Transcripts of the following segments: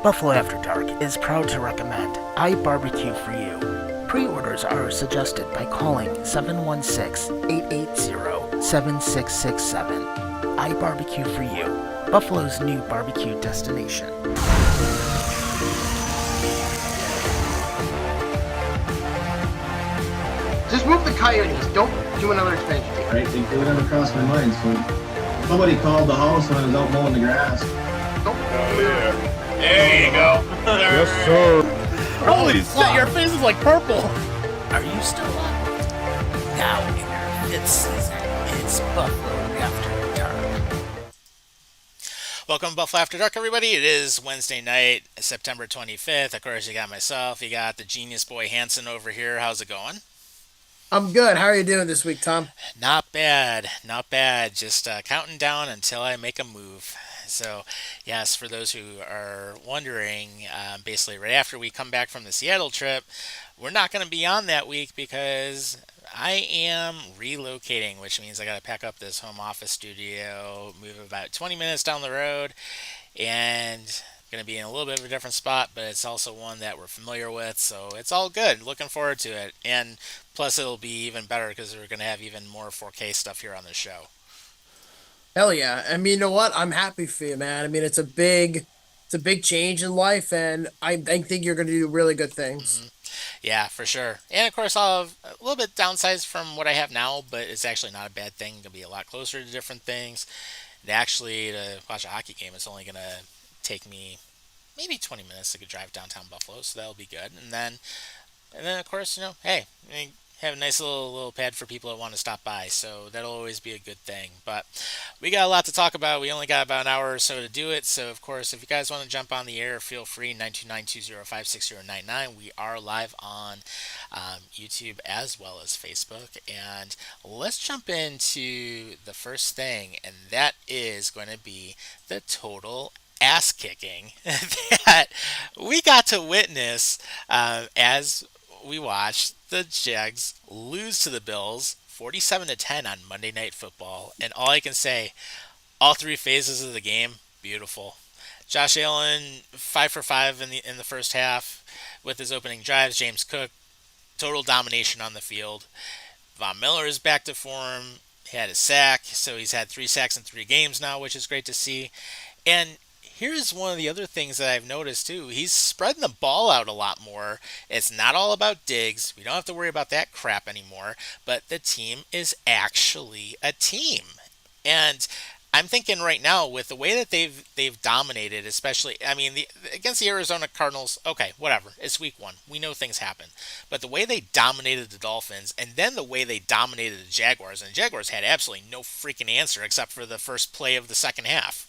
Buffalo After Dark is proud to recommend I Barbecue for You. Pre-orders are suggested by calling 716-880-7667. I Barbecue for You, Buffalo's new barbecue destination. Just move the Coyotes. Don't do another expansion team. Right? It never crossed my mind. So somebody called the house when I was out mowing the grass. Oh, yeah. There you go. Yes, sir. Holy shit, your face is like purple. Are you still up? Now in your fifth season, it's Buffalo After Dark. Welcome to Buffalo After Dark, everybody. It is Wednesday night, September 25th. Of course, you got myself. You got the genius boy Hanson over here. How's it going? I'm good. How are you doing this week, Tom? Not bad. Not bad. Just counting down until I make a move. So, yes, for those who are wondering, basically right after we come back from the Seattle trip, we're not going to be on that week because I am relocating, which means I got to pack up this home office studio, move about 20 minutes down the road, and going to be in a little bit of a different spot, but it's also one that we're familiar with, so it's all good. Looking forward to it. And plus, it'll be even better because we're going to have even more 4K stuff here on the show. Hell yeah. I mean, you know what? I'm happy for you, man. I mean, it's a big change in life, and I think you're going to do really good things. Mm-hmm. Yeah, for sure. And of course, I'll have a little bit downsized from what I have now, but it's actually not a bad thing. It'll be a lot closer to different things. And actually, to watch a hockey game, it's only going to take me maybe 20 minutes to drive downtown Buffalo, so that'll be good. And then of course, hey, have a nice little pad for people that want to stop by, so that'll always be a good thing. But we got a lot to talk about. We only got about an hour or so to do it, so of course, if you guys want to jump on the air, feel free. 929-205-6099. We are live on YouTube as well as Facebook, and let's jump into the first thing, and that is going to be the total ass kicking that we got to witness as we watched the Jags lose to the Bills 47-10 on Monday Night Football. And all I can say, all three phases of the game, beautiful. Josh Allen 5 for 5 in the first half with his opening drives. James Cook, total domination on the field. Von Miller is back to form. He had a sack, so he's had 3 sacks in 3 games now, which is great to see. And here's one of the other things that I've noticed too. He's spreading the ball out a lot more. It's not all about Diggs. We don't have to worry about that crap anymore. But the team is actually a team. And I'm thinking right now with the way that they've dominated, especially, against the Arizona Cardinals, okay, whatever. It's week 1. We know things happen. But the way they dominated the Dolphins and then the way they dominated the Jaguars, and the Jaguars had absolutely no freaking answer except for the first play of the second half.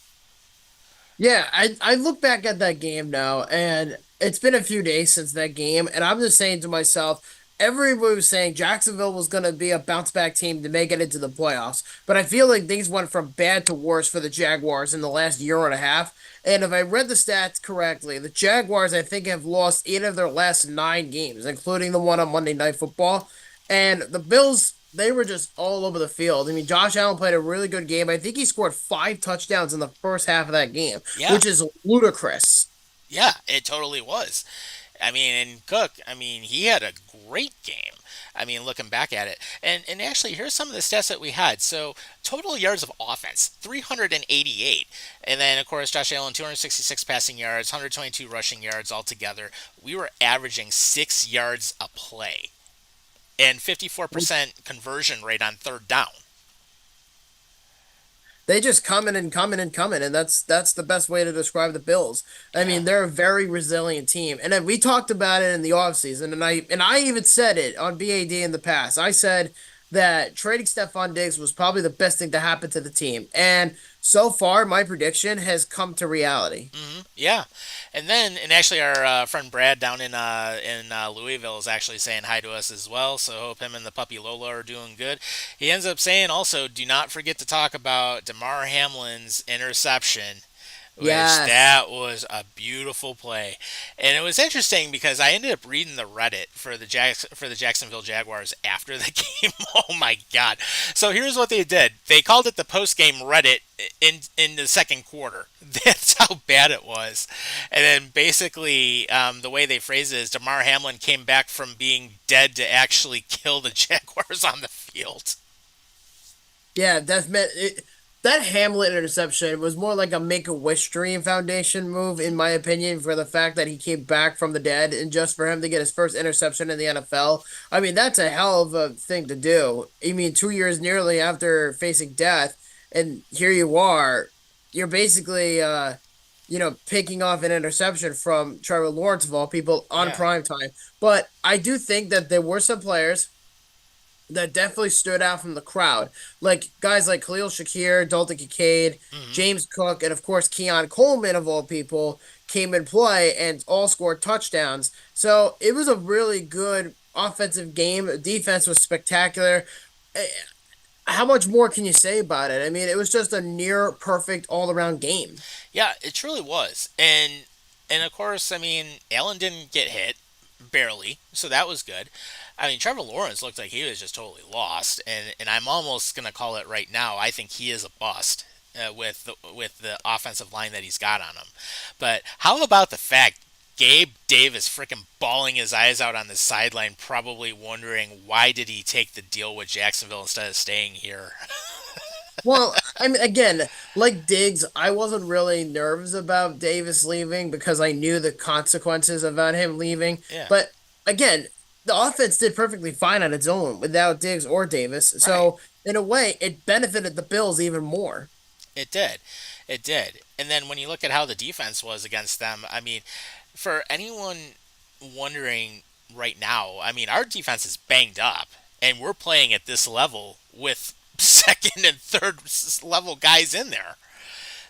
Yeah, I look back at that game now, and it's been a few days since that game, and I'm just saying to myself, everybody was saying Jacksonville was going to be a bounce-back team to make it into the playoffs, but I feel like things went from bad to worse for the Jaguars in the last year and a half, and if I read the stats correctly, the Jaguars, I think, have lost 8 of their last 9 games, including the one on Monday Night Football, and the Bills, they were just all over the field. I mean, Josh Allen played a really good game. I think he scored 5 touchdowns in the first half of that game, which is ludicrous. Yeah, it totally was. And Cook, he had a great game. Looking back at it. And actually, here's some of the stats that we had. So, total yards of offense, 388. And then, of course, Josh Allen, 266 passing yards, 122 rushing yards altogether. We were averaging 6 yards a play. And 54% conversion rate on third down. They just coming, and that's the best way to describe the Bills. I mean, they're a very resilient team. And then we talked about it in the offseason, and I even said it on BAD in the past. I said that trading Stephon Diggs was probably the best thing to happen to the team. And so far, my prediction has come to reality. Mm-hmm. Yeah. And actually our friend Brad down in Louisville is actually saying hi to us as well. So hope him and the puppy Lola are doing good. He ends up saying also, do not forget to talk about Damar Hamlin's interception which Yes. that was a beautiful play. And it was interesting because I ended up reading the Reddit for the Jacksonville Jaguars after the game. Oh my god. So here's what they did. They called it the post-game Reddit in the second quarter. That's how bad it was. And then basically the way they phrased it is Damar Hamlin came back from being dead to actually kill the Jaguars on the field. Yeah, that Hamlet interception was more like a Make-A-Wish Dream Foundation move, in my opinion, for the fact that he came back from the dead and just for him to get his first interception in the NFL. I mean, that's a hell of a thing to do. I mean, 2 years nearly after facing death, and here you are. You're basically, picking off an interception from Trevor Lawrence of all people on Yeah. prime time. But I do think that there were some players that definitely stood out from the crowd. Like guys like Khalil Shakir, Dalton Kincaid, Hmm. James Cook, and of course Keon Coleman of all people came in play and all scored touchdowns. So it was a really good offensive game. Defense was spectacular. Eh, How much more can you say about it? I mean, it was just a near perfect all around game. Yeah, it truly was. And of course, I mean, Allen didn't get hit barely, so that was good. I mean, Trevor Lawrence looked like he was just totally lost, and I'm almost gonna call it right now. I think he is a bust with the offensive line that he's got on him. But how about the fact Gabe Davis freaking bawling his eyes out on the sideline, probably wondering why did he take the deal with Jacksonville instead of staying here? Well, I mean, again, like Diggs, I wasn't really nervous about Davis leaving because I knew the consequences about him leaving. Yeah, But again, the offense did perfectly fine on its own without Diggs or Davis. right. So, in a way, it benefited the Bills even more. It did. It did. And then when you look at how the defense was against them, I mean, for anyone wondering right now, I mean, our defense is banged up, and we're playing at this level with second and third level guys in there.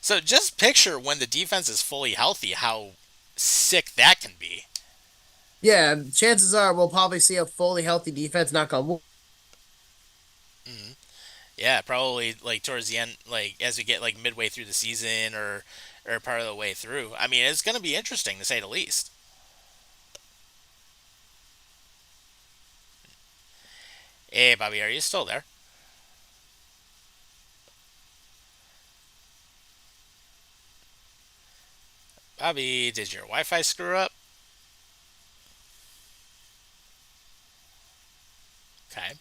So just picture when the defense is fully healthy, how sick that can be. Yeah, chances are we'll probably see a fully healthy defense, knock on wood. Hmm. Yeah, probably like towards the end, like as we get like midway through the season or part of the way through. I mean, it's going to be interesting to say the least. Hey, Bobby, are you still there? Bobby, did your Wi-Fi screw up? Okay.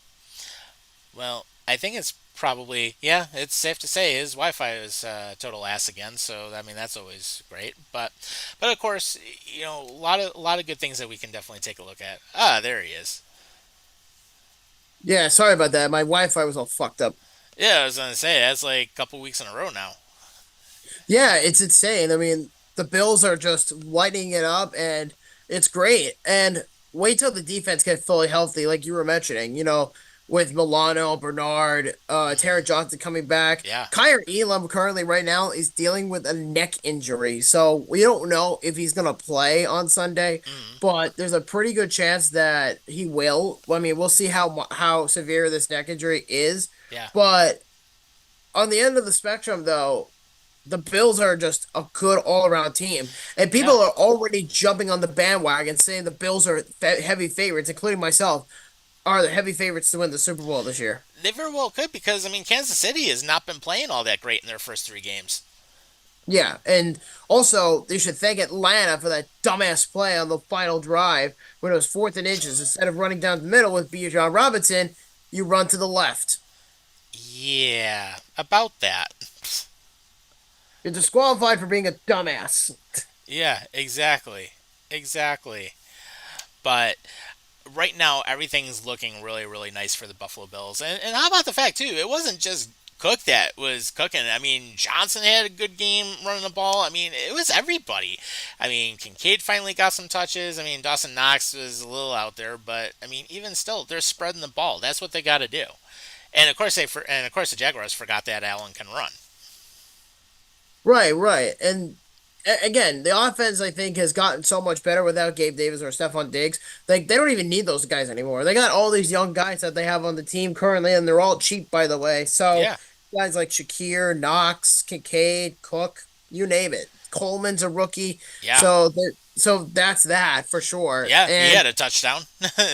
Well, I think it's probably yeah. It's safe to say his Wi-Fi is total ass again. So I mean that's always great. But of course, a lot of good things that we can definitely take a look at. Ah, there he is. Yeah, sorry about that. My Wi-Fi was all fucked up. Yeah, I was gonna say that's like a couple weeks in a row now. Yeah, it's insane. I mean, the Bills are just lighting it up, and it's great. And wait till the defense gets fully healthy, like you were mentioning. With Milano, Bernard, Hmm. Taron Johnson coming back. Yeah. Kyrie Elam currently right now is dealing with a neck injury, so we don't know if he's gonna play on Sunday. Hmm. But there's a pretty good chance that he will. I mean, we'll see how severe this neck injury is. Yeah. But on the end of the spectrum, though, the Bills are just a good all around team. And Yeah. people are already jumping on the bandwagon saying the Bills are heavy favorites, including myself, are the heavy favorites to win the Super Bowl this year. They very well could because I mean Kansas City has not been playing all that great in their first three games. Yeah, and also they should thank Atlanta for that dumbass play on the final drive when it was fourth and inches. Instead of running down the middle with Bijan Robinson, you run to the left. Yeah, about that. You're disqualified for being a dumbass. Yeah, exactly. Exactly. But right now everything's looking really really nice for the Buffalo Bills. And how about the fact too? It wasn't just Cook that was cooking. I mean, Johnson had a good game running the ball. I mean, it was everybody. I mean, Kincaid finally got some touches. I mean, Dawson Knox was a little out there, but I mean, even still, they're spreading the ball. That's what they got to do. And of course the Jaguars forgot that Allen can run. Right, right. And again, the offense I think has gotten so much better without Gabe Davis or Stephon Diggs. Like they don't even need those guys anymore. They got all these young guys that they have on the team currently, and they're all cheap, by the way. So Yeah. guys like Shakir, Knox, Kincaid, Cook, you name it. Coleman's a rookie, Yeah. so that's that for sure. Yeah, he And had a touchdown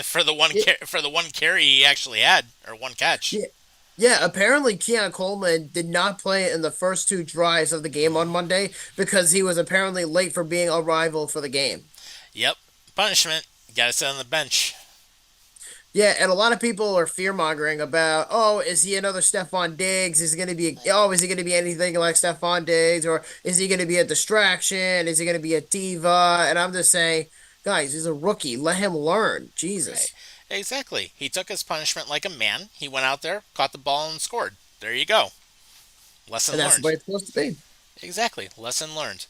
for the yeah, for the one carry he actually had, or one catch. yeah, yeah, apparently Keon Coleman did not play in the first two drives of the game on Monday because he was apparently late for being a rival for the game. Yep, punishment. Got to sit on the bench. Yeah, and a lot of people are fear mongering about, oh, is he another Stephon Diggs? Is he gonna be anything like Stephon Diggs, or is he gonna be a distraction? Is he gonna be a diva? And I'm just saying, guys, he's a rookie. Let him learn. Right. Jesus, Exactly. He took his punishment like a man. He went out there, caught the ball, and scored. There you go. Lesson and that's the learned. way it's supposed to be. Exactly. Lesson learned.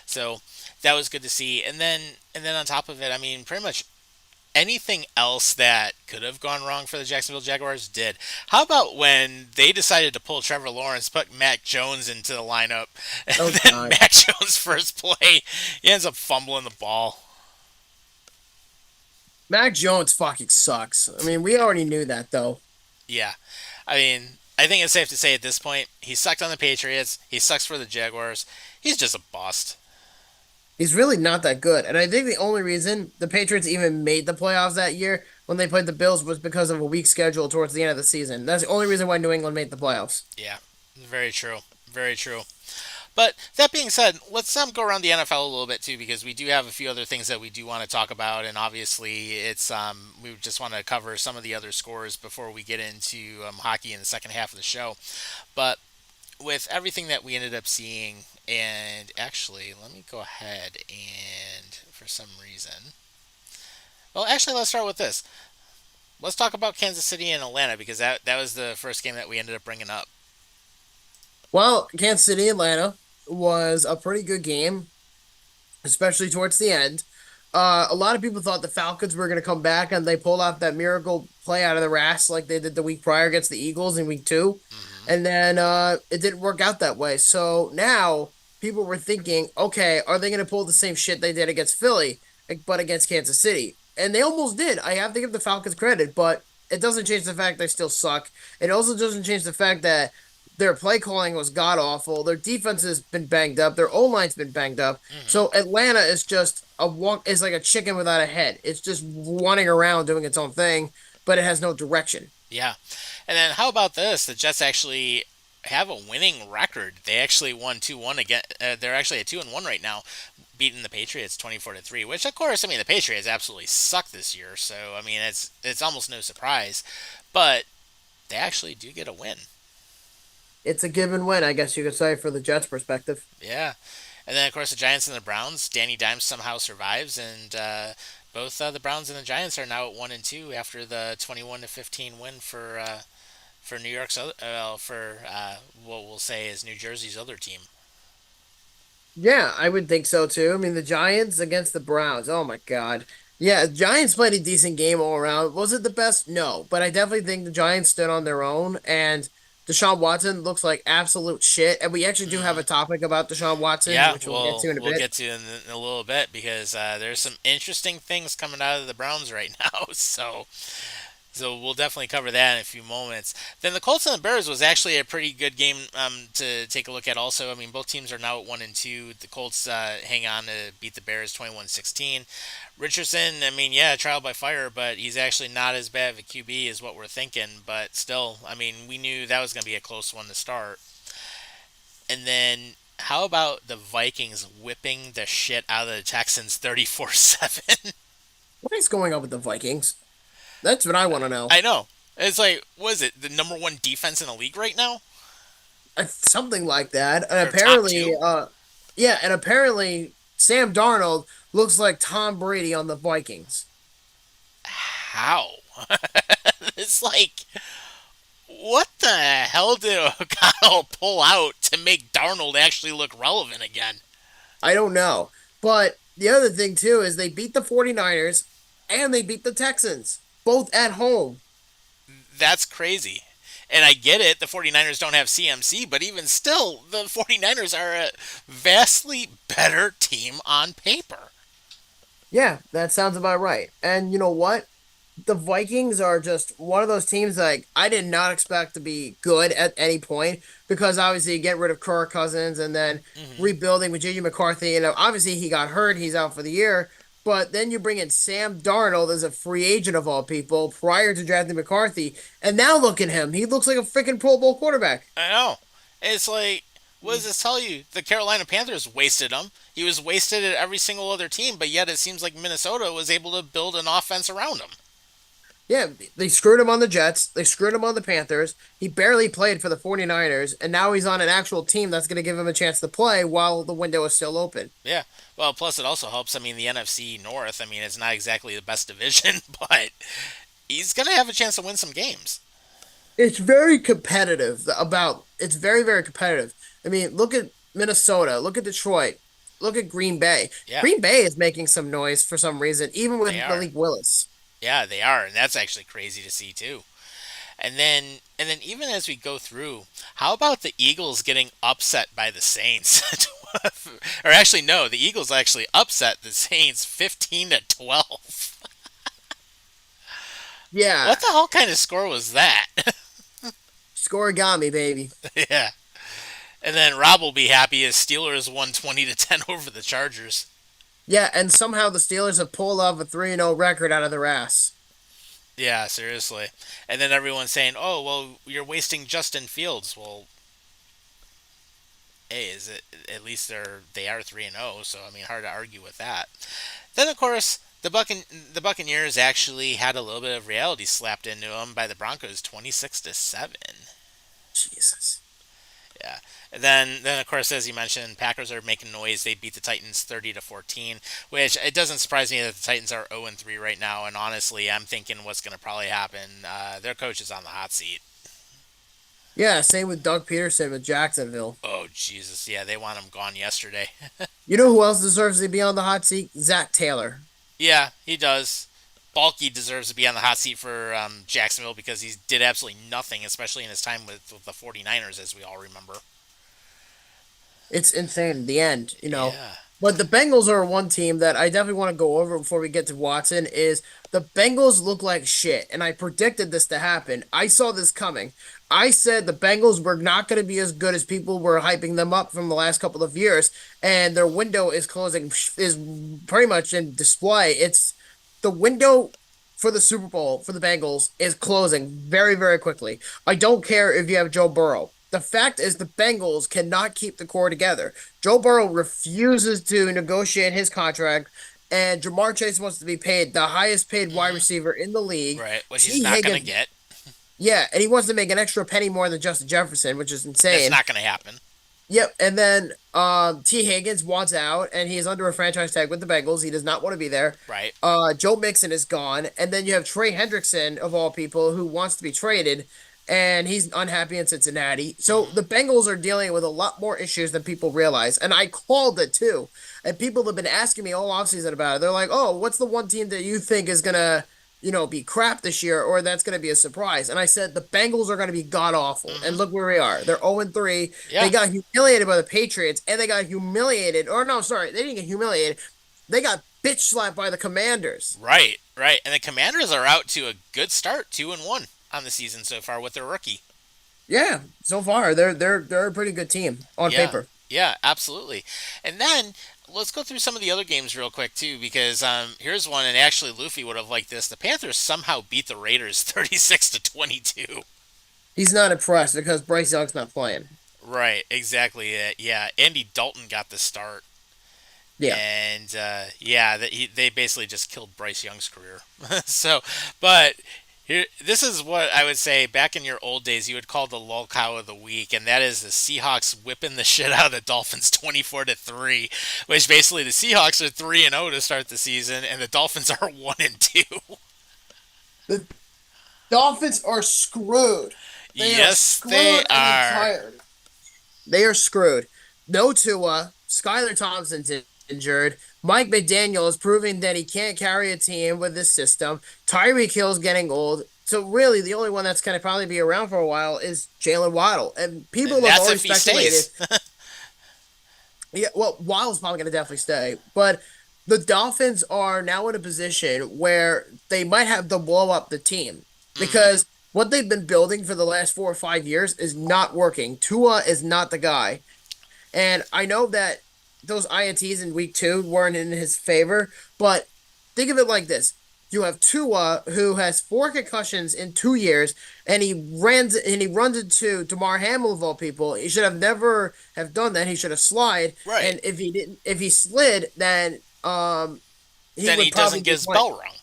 So that was good to see. And then on top of it, I mean, pretty much anything else that could have gone wrong for the Jacksonville Jaguars did. How about when they decided to pull Trevor Lawrence, put Mac Jones into the lineup, and Oh then God, Mac Jones' first play, he ends up fumbling the ball. Mac Jones fucking sucks. I mean, we already knew that though. Yeah. I mean, I think it's safe to say at this point, he sucked on the Patriots. He sucks for the Jaguars. He's just a bust. He's really not that good. And I think the only reason the Patriots even made the playoffs that year when they played the Bills was because of a weak schedule towards the end of the season. That's the only reason why New England made the playoffs. Yeah. Very true. Very true. But that being said, let's go around the NFL a little bit too, because we do have a few other things that we do want to talk about, and obviously it's we just want to cover some of the other scores before we get into hockey in the second half of the show. But with everything that we ended up seeing, and actually, let me go ahead and for some reason, well, actually, let's start with this. Let's talk about Kansas City and Atlanta because that was the first game that we ended up bringing up. Well, Kansas City Atlanta was a pretty good game, especially towards the end. A lot of people thought the Falcons were going to come back, and they pulled off that miracle play out of their ass like they did the week prior against the Eagles in week two. Hmm. And then it didn't work out that way. So now people were thinking, okay, are they going to pull the same shit they did against Philly, but against Kansas City? And they almost did. I have to give the Falcons credit, but it doesn't change the fact they still suck. It also doesn't change the fact that their play calling was god awful. Their defense has been banged up. Their O line's been banged up. Hmm. So Atlanta is just a walk. Is like a chicken without a head. It's just running around doing its own thing, but it has no direction. Yeah. And then how about this? The Jets actually have a winning record. They actually won 2-1 again. They're actually at 2-1 right now, beating the Patriots 24-3. Which, of course, I mean the Patriots absolutely suck this year. So I mean it's almost no surprise, but they actually do get a win. It's a given win, I guess you could say, for the Jets' perspective. Yeah. And then of course the Giants and the Browns. Danny Dimes somehow survives, and both the Browns and the Giants are now at 1-2 after the 21-15 win for New York's for what we'll say is New Jersey's other team. Yeah, I would think so too. I mean, the Giants against the Browns. Oh my God. Yeah, Giants played a decent game all around. Was it the best? No, but I definitely think the Giants stood on their own. And Deshaun Watson looks like absolute shit. And we actually do have a topic about Deshaun Watson, Yeah, which we'll get to in a we'll bit. get to in a little bit because there's some interesting things coming out of the Browns right now. So we'll definitely cover that in a few moments. Then the Colts and the Bears was actually a pretty good game to take a look at also. I mean, both teams are now at 1-2. The Colts hang on to beat the Bears 21-16. Richardson, I mean, yeah, trial by fire, but he's actually not as bad of a QB as what we're thinking. But still, I mean, we knew that was going to be a close one to start. And then how about the Vikings whipping the shit out of the Texans 34-7? What is going on with the Vikings? That's what I want to know. I know. It's like, what is it, the number one defense in the league right now? Something like that. And Or top two? yeah, and apparently Sam Darnold looks like Tom Brady on the Vikings. How? It's like, what the hell did O'Connell pull out to make Darnold actually look relevant again? I don't know. But the other thing, too, is they beat the 49ers and they beat the Texans, both at home. That's crazy. And I get it, the 49ers don't have CMC, but even still, the 49ers are a vastly better team on paper. Yeah, that sounds about right. And you know what? the Vikings are just one of those teams like I did not expect to be good at any point because obviously you get rid of Kirk Cousins and then Hmm. rebuilding with JJ McCarthy. And obviously he got hurt, he's out for the year. But then you bring in Sam Darnold as a free agent of all people prior to drafting McCarthy, and now look at him. He looks like a freaking Pro Bowl quarterback. I know. It's like, what does this tell you? The Carolina Panthers wasted him. He was wasted at every single other team, but yet it seems like Minnesota was able to build an offense around him. Yeah, they screwed him on the Jets. They screwed him on the Panthers. He barely played for the 49ers, and now he's on an actual team that's going to give him a chance to play while the window is still open. Yeah. Well, plus it also helps. I mean, the NFC North, I mean, it's not exactly the best division, but he's going to have a chance to win some games. It's very competitive about it's very, very competitive. I mean, look at Minnesota, look at Detroit, look at Green Bay. Yeah, Green Bay is making some noise for some reason, even with they are. Malik Willis. Yeah, they are, and that's actually crazy to see too. And then even as we go through, how about the Eagles getting upset by the Saints? Or actually no, the Eagles actually upset the Saints 15 to 12. Yeah, What the hell kind of score was that? scoregami, baby. Yeah. And then Rob will be happy as Steelers won 20 to 10 over the Chargers. Yeah, and somehow the Steelers have pulled off a 3-0 record out of their ass. Yeah, seriously. And then everyone's saying, "Oh, well, you're wasting Justin Fields." Well, hey, is it at least they are 3-0, so I mean, hard to argue with that. Then of course, the Buccaneers actually had a little bit of reality slapped into them by the Broncos 26 to 7. Jesus. Yeah. And then of course, as you mentioned, Packers are making noise. They beat the Titans 30 to 14, which it doesn't surprise me that the Titans are 0 and 3 right now. And honestly, I'm thinking what's going to probably happen. Their coach is on the hot seat. Yeah, same with Doug Peterson with Jacksonville. Oh Jesus, yeah, they want him gone yesterday. You know who else deserves to be on the hot seat? Zach Taylor. Yeah, he does. Balky deserves to be on the hot seat for Jacksonville because he did absolutely nothing, especially in his time with the 49ers, as we all remember. It's insane in the end, you know. Yeah. But the Bengals are one team that I definitely want to go over before we get to Watson is the Bengals look like shit. And I predicted this to happen. I saw this coming. I said the Bengals were not going to be as good as people were hyping them up from the last couple of years. And their window is closing, is pretty much in display. It's the window for the Super Bowl for the Bengals is closing very, very quickly. I don't care if you have Joe Burrow. The fact is, the Bengals cannot keep the core together. Joe Burrow refuses to negotiate his contract, and Jamar Chase wants to be paid the highest paid wide Hmm. receiver in the league. Right, which he's T. not going to Higgins, get. yeah, and he wants to make an extra penny more than Justin Jefferson, which is That's insane. not going to happen. Yep, and then T. Higgins wants out, and he is under a franchise tag with the Bengals. He does not want to be there. Right. Joe Mixon is gone, and then you have Trey Hendrickson of all people who wants to be traded, and he's unhappy in Cincinnati. So Hmm. the Bengals are dealing with a lot more issues than people realize, and I called it too. And people have been asking me all offseason about it. They're like, "Oh, what's the one team that you think is gonna, be crap this year, or that's gonna be a surprise?" And I said the Bengals are gonna be god awful. And Hmm. look where we are. They're 0-3. They Yeah. got humiliated by the Patriots, and they got humiliated. Or no, sorry, they didn't get humiliated. They got bitch slapped by the Commanders. Right. Right. And the Commanders are out to a good start, 2-1 on the season so far with their rookie. Yeah, so far they're a pretty good team on Yeah. paper. Yeah. Absolutely. And then let's go through some of the other games real quick too, because here's one, and actually Luffy would have liked this. The Panthers somehow beat the Raiders 36 to 22. He's not impressed because Bryce Young's not playing. Right. Exactly. Yeah. Andy Dalton got the start. Yeah. And yeah, they basically just killed Bryce Young's career. So, but here, this is what I would say. Back in your old days, you would call the lull cow of the week, and that is the Seahawks whipping the shit out of the Dolphins 24 to 3. Which basically the Seahawks are 3-0 to start the season, and the Dolphins are 1-2. The Dolphins are screwed. They are Yes, screwed they and are. retired. They are screwed. No Tua. Skylar Thompson's injured. Mike McDaniel is proving that he can't carry a team with this system. Tyreek Hill's getting old. So really, the only one that's going to probably be around for a while is Jalen Waddle. And people And have that's already if he speculated. stays. Yeah, well, Waddle's probably going to definitely stay. But the Dolphins are now in a position where they might have to blow up the team Hmm. because what they've been building for the last 4 or 5 years is not working. Tua is not the guy. And I know that those INTs in week two weren't in his favor, but think of it like this. You have Tua, who has 4 concussions in 2 years, and he runs into Damar Hamlin of all people. He should have never have done that. He should have slid, Right. and if he slid, then he Then he would probably doesn't get be his playing. bell rung.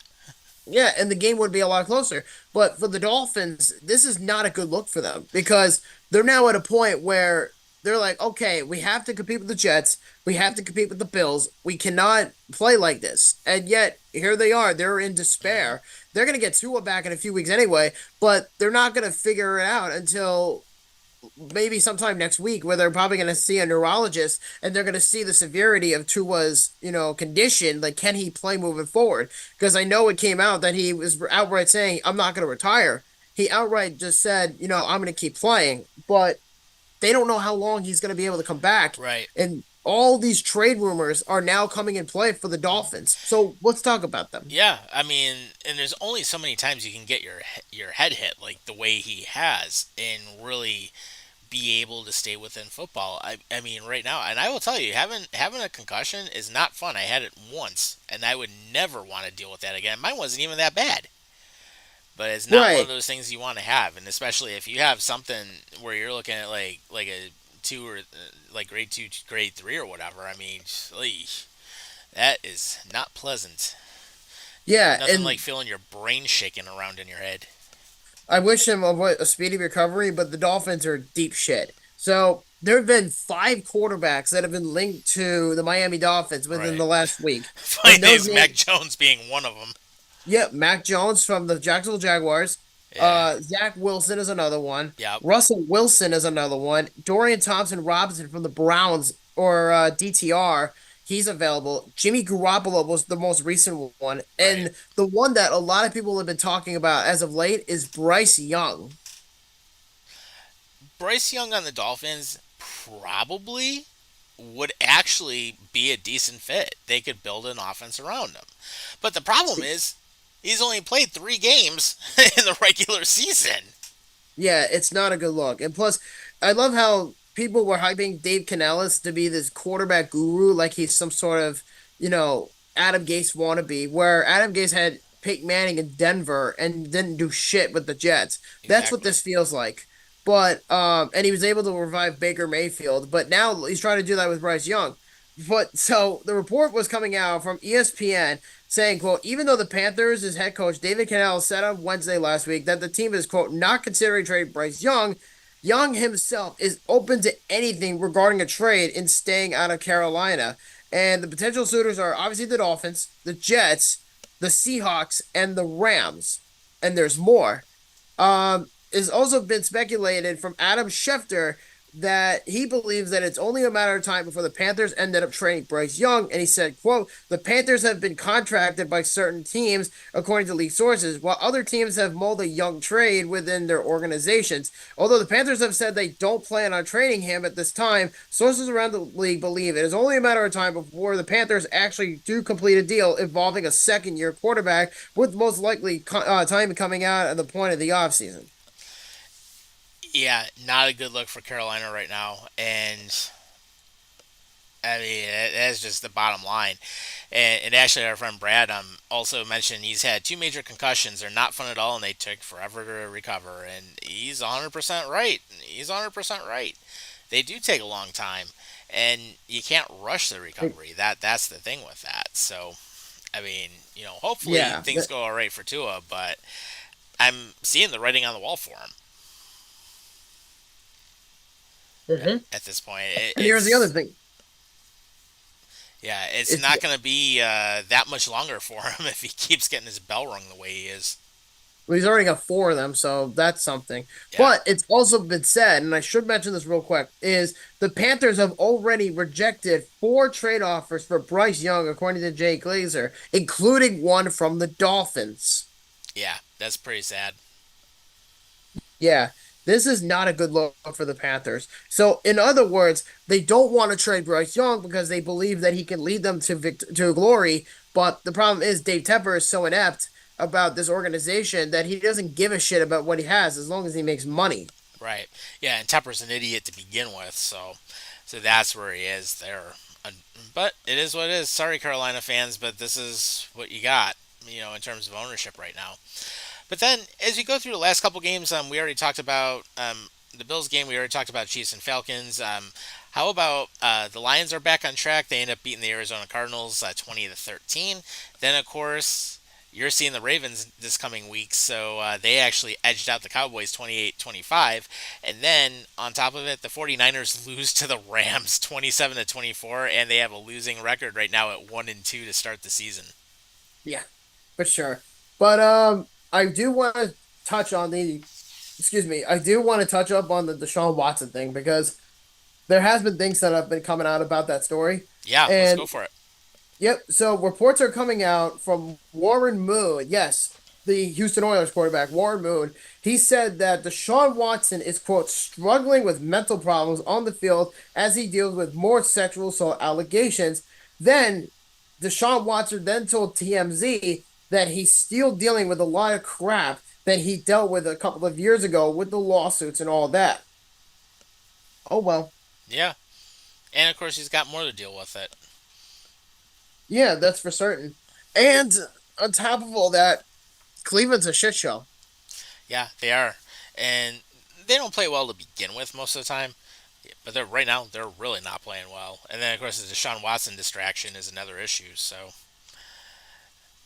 Yeah, and the game would be a lot closer. But for the Dolphins, this is not a good look for them because they're now at a point where they're like, okay, we have to compete with the Jets. We have to compete with the Bills. We cannot play like this. And yet, here they are. They're in Hmm. despair. They're going to get Tua back in a few weeks anyway, but they're not going to figure it out until maybe sometime next week where they're probably going to see a neurologist and they're going to see the severity of Tua's, condition. Like, can he play moving forward? Because I know it came out that he was outright saying, I'm not going to retire. He outright just said, I'm going to keep playing, but they don't know how long he's going to be able to come back. Right. And all these trade rumors are now coming in play for the Dolphins. So let's talk about them. Yeah, I mean, and there's only so many times you can get your head hit like the way he has, and really be able to stay within football. I mean, right now, and I will tell you, having a concussion is not fun. I had it once, and I would never want to deal with that again. Mine wasn't even that bad, but it's not one of Right. those things you want to have, and especially if you have something where you're looking at like a two or like grade two, grade three or whatever. I mean, that is not pleasant. Yeah. Nothing like And feeling your brain shaking around in your head. I wish him a speedy recovery, but the Dolphins are deep shit. So there have been 5 quarterbacks that have been linked to the Miami Dolphins within Right. the last week. Funny And thing those is, Mac names, Jones being one of them. yeah, Mac Jones from the Jacksonville Jaguars. Yeah. Zach Wilson is another one. Yep. Russell Wilson is another one. Dorian Thompson Robinson from the Browns or DTR. He's available. Jimmy Garoppolo was the most recent one. Right. And the one that a lot of people have been talking about as of late is Bryce Young. Bryce Young on the Dolphins probably would actually be a decent fit. They could build an offense around him. But the problem is, he's only played 3 games in the regular season. Yeah, it's not a good look. And plus, I love how people were hyping Dave Canales to be this quarterback guru, like he's some sort of, Adam Gase wannabe, where Adam Gase had Peyton Manning in Denver and didn't do shit with the Jets. That's what Exactly. this feels like. But and he was able to revive Baker Mayfield, but now he's trying to do that with Bryce Young. But so the report was coming out from ESPN saying, quote, even though the Panthers' head coach David Cannell said on Wednesday last week that the team is, quote, not considering trading Bryce Young, Young himself is open to anything regarding a trade in staying out of Carolina. And the potential suitors are obviously the Dolphins, the Jets, the Seahawks, and the Rams. And there's more. It's also been speculated from Adam Schefter that he believes that it's only a matter of time before the Panthers ended up trading Bryce Young. And he said, quote, the Panthers have been contracted by certain teams, according to league sources, while other teams have mulled a Young trade within their organizations. Although the Panthers have said they don't plan on trading him at this time, sources around the league believe it is only a matter of time before the Panthers actually do complete a deal involving a second-year quarterback, with most likely time coming out at the point of the offseason. Yeah, not a good look for Carolina right now. And I mean, that's just the bottom line. And actually, our friend Brad also mentioned he's had 2 major concussions. They're not fun at all, and they took forever to recover. And he's 100% right. He's 100% right. They do take a long time, and you can't rush the recovery. That's the thing with that. So, I mean, hopefully Yeah. things go all right for Tua, but I'm seeing the writing on the wall for him Mhm. at this point. And here's the other thing. Yeah, it's It's not going to be that much longer for him if he keeps getting his bell rung the way he is. Well, he's already got 4 of them, so that's something. Yeah. But it's also been said, and I should mention this real quick, is the Panthers have already rejected 4 trade offers for Bryce Young, according to Jay Glazer, including one from the Dolphins. Yeah, that's pretty sad. Yeah, This is not a good look for the Panthers. So, in other words, they don't want to trade Bryce Young because they believe that he can lead them to glory. But the problem is Dave Tepper is so inept about this organization that he doesn't give a shit about what he has as long as he makes money. Right. Yeah, and Tepper's an idiot to begin with, so that's where he is there. But it is what it is. Sorry, Carolina fans, but this is what you got, in terms of ownership right now. But then, as you go through the last couple games, we already talked about the Bills game. We already talked about Chiefs and Falcons. How about the Lions are back on track? They end up beating the Arizona Cardinals 20-13. Then, of course, you're seeing the Ravens this coming week, so they actually edged out the Cowboys 28-25. And then, on top of it, the 49ers lose to the Rams 27-24, and they have a losing record right now at 1-2 to start the season. Yeah, for sure. But I do want to touch on the excuse me, I do want to touch up on the Deshaun Watson thing because there has been things that have been coming out about that story. Yeah, let's go for it. Yep. So reports are coming out from Warren Moon. Yes, the Houston Oilers quarterback, Warren Moon. He said that Deshaun Watson is, quote, struggling with mental problems on the field as he deals with more sexual assault allegations. Then Deshaun Watson then told TMZ that he's still dealing with a lot of crap that he dealt with a couple of years ago with the lawsuits and all that. Oh, well. Yeah. And, of course, he's got more to deal with it. Yeah, that's for certain. And on top of all that, Cleveland's a shit show. Yeah, they are. And they don't play well to begin with most of the time. But right now, they're really not playing well. And then, of course, the Deshaun Watson distraction is another issue. So,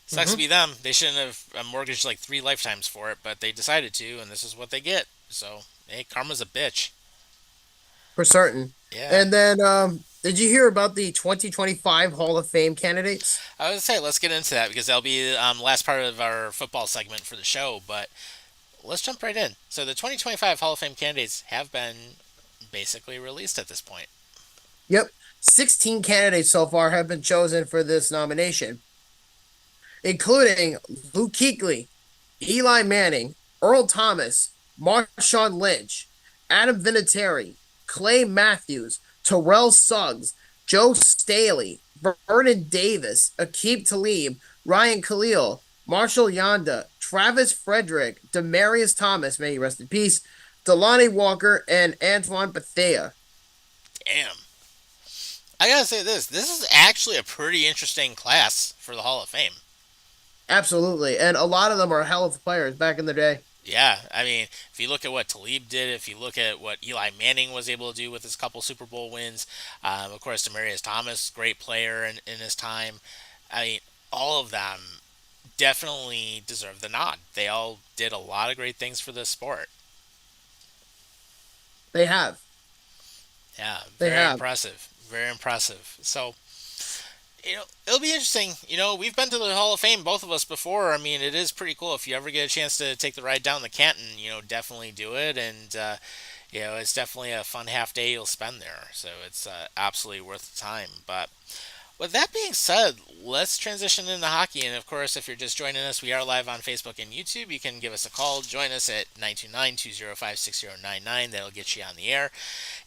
sucks to be them. They shouldn't have mortgaged like 3 lifetimes for it, but they decided to, and this is what they get. So, hey, karma's a bitch. For certain. Yeah. And then, did you hear about the 2025 Hall of Fame candidates? I would say let's get into that because that'll be the last part of our football segment for the show. But let's jump right in. So the 2025 Hall of Fame candidates have been basically released at this point. Yep. 16 candidates so far have been chosen for this nomination, including Luke Kuechly, Eli Manning, Earl Thomas, Marshawn Lynch, Adam Vinatieri, Clay Matthews, Terrell Suggs, Joe Staley, Vernon Davis, Aqib Talib, Ryan Khalil, Marshall Yanda, Travis Frederick, Demarius Thomas, may he rest in peace, Delanie Walker, and Antoine Bethea. Damn. I gotta say this is actually a pretty interesting class for the Hall of Fame. Absolutely, and a lot of them are hell of players back in the day. Yeah, I mean, if you look at what Talib did, if you look at what Eli Manning was able to do with his couple Super Bowl wins, of course, Demarius Thomas, great player in his time. I mean, all of them definitely deserve the nod. They all did a lot of great things for this sport. They have. Yeah, They very have. impressive. Very impressive. So, it'll be interesting. We've been to the Hall of Fame, both of us, before. I mean, it is pretty cool. If you ever get a chance to take the ride down the Canton, definitely do it. And, it's definitely a fun half day you'll spend there. So it's absolutely worth the time. But with that being said, let's transition into hockey. And, of course, if you're just joining us, we are live on Facebook and YouTube. You can give us a call. Join us at 929-205-6099. That'll get you on the air.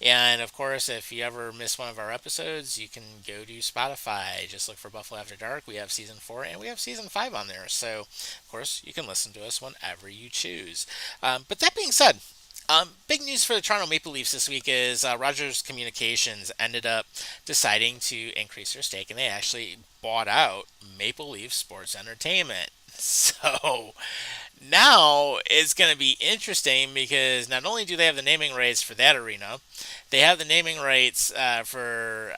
And, of course, if you ever miss one of our episodes, you can go to Spotify. Just look for Buffalo After Dark. We have Season 4 and we have Season 5 on there. So, of course, you can listen to us whenever you choose. But that being said, big news for the Toronto Maple Leafs this week is Rogers Communications ended up deciding to increase their stake, and they actually bought out Maple Leaf Sports Entertainment. So now it's going to be interesting because not only do they have the naming rights for that arena, they have the naming rights for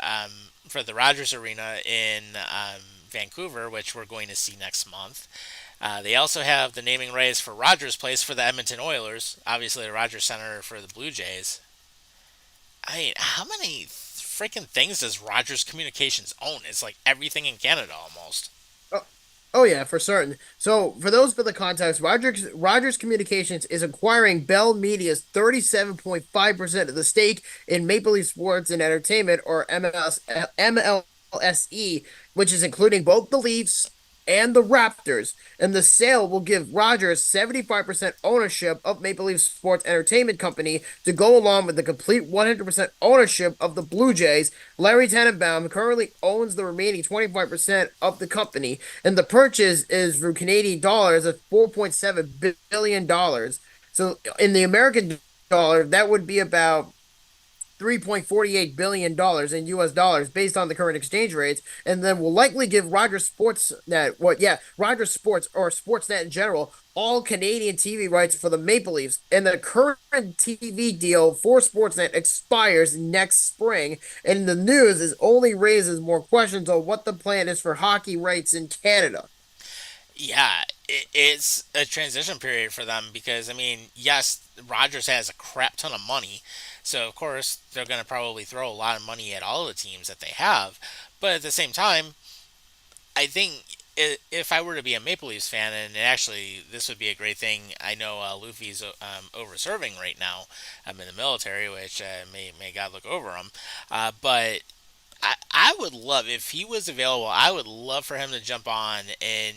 the Rogers Arena in Vancouver, which we're going to see next month. They also have the naming rights for Rogers Place for the Edmonton Oilers, obviously the Rogers Center for the Blue Jays. I mean, how many freaking things does Rogers Communications own? It's like everything in Canada almost. Oh yeah, for certain. So for those for the context, Rogers Communications is acquiring Bell Media's 37.5% of the stake in Maple Leaf Sports and Entertainment, or MLSE, which is including both the Leafs and the Raptors. And the sale will give Rogers 75% ownership of Maple Leaf Sports Entertainment Company to go along with the complete 100% ownership of the Blue Jays. Larry Tannenbaum currently owns the remaining 25% of the company, and the purchase is for Canadian dollars of $4.7 billion. So in the American dollar, that would be about $3.48 billion in US dollars based on the current exchange rates, and then will likely give Rogers Sportsnet, Rogers Sports or Sportsnet in general, all Canadian TV rights for the Maple Leafs. And the current TV deal for Sportsnet expires next spring, and the news is only raises more questions on what the plan is for hockey rights in Canada. Yeah, it's a transition period for them because, I mean, yes, Rogers has a crap ton of money. So, of course, they're going to probably throw a lot of money at all the teams that they have. But at the same time, I think if I were to be a Maple Leafs fan, and actually this would be a great thing. I know Luffy's over serving right now. I'm in the military, which may God look over him. But I would love if he was available. I would love for him to jump on and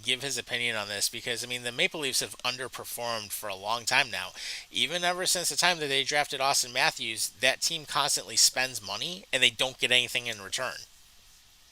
give his opinion on this because I mean the Maple Leafs have underperformed for a long time now. Even ever since the time that they drafted Austin Matthews, that team constantly spends money and they don't get anything in return.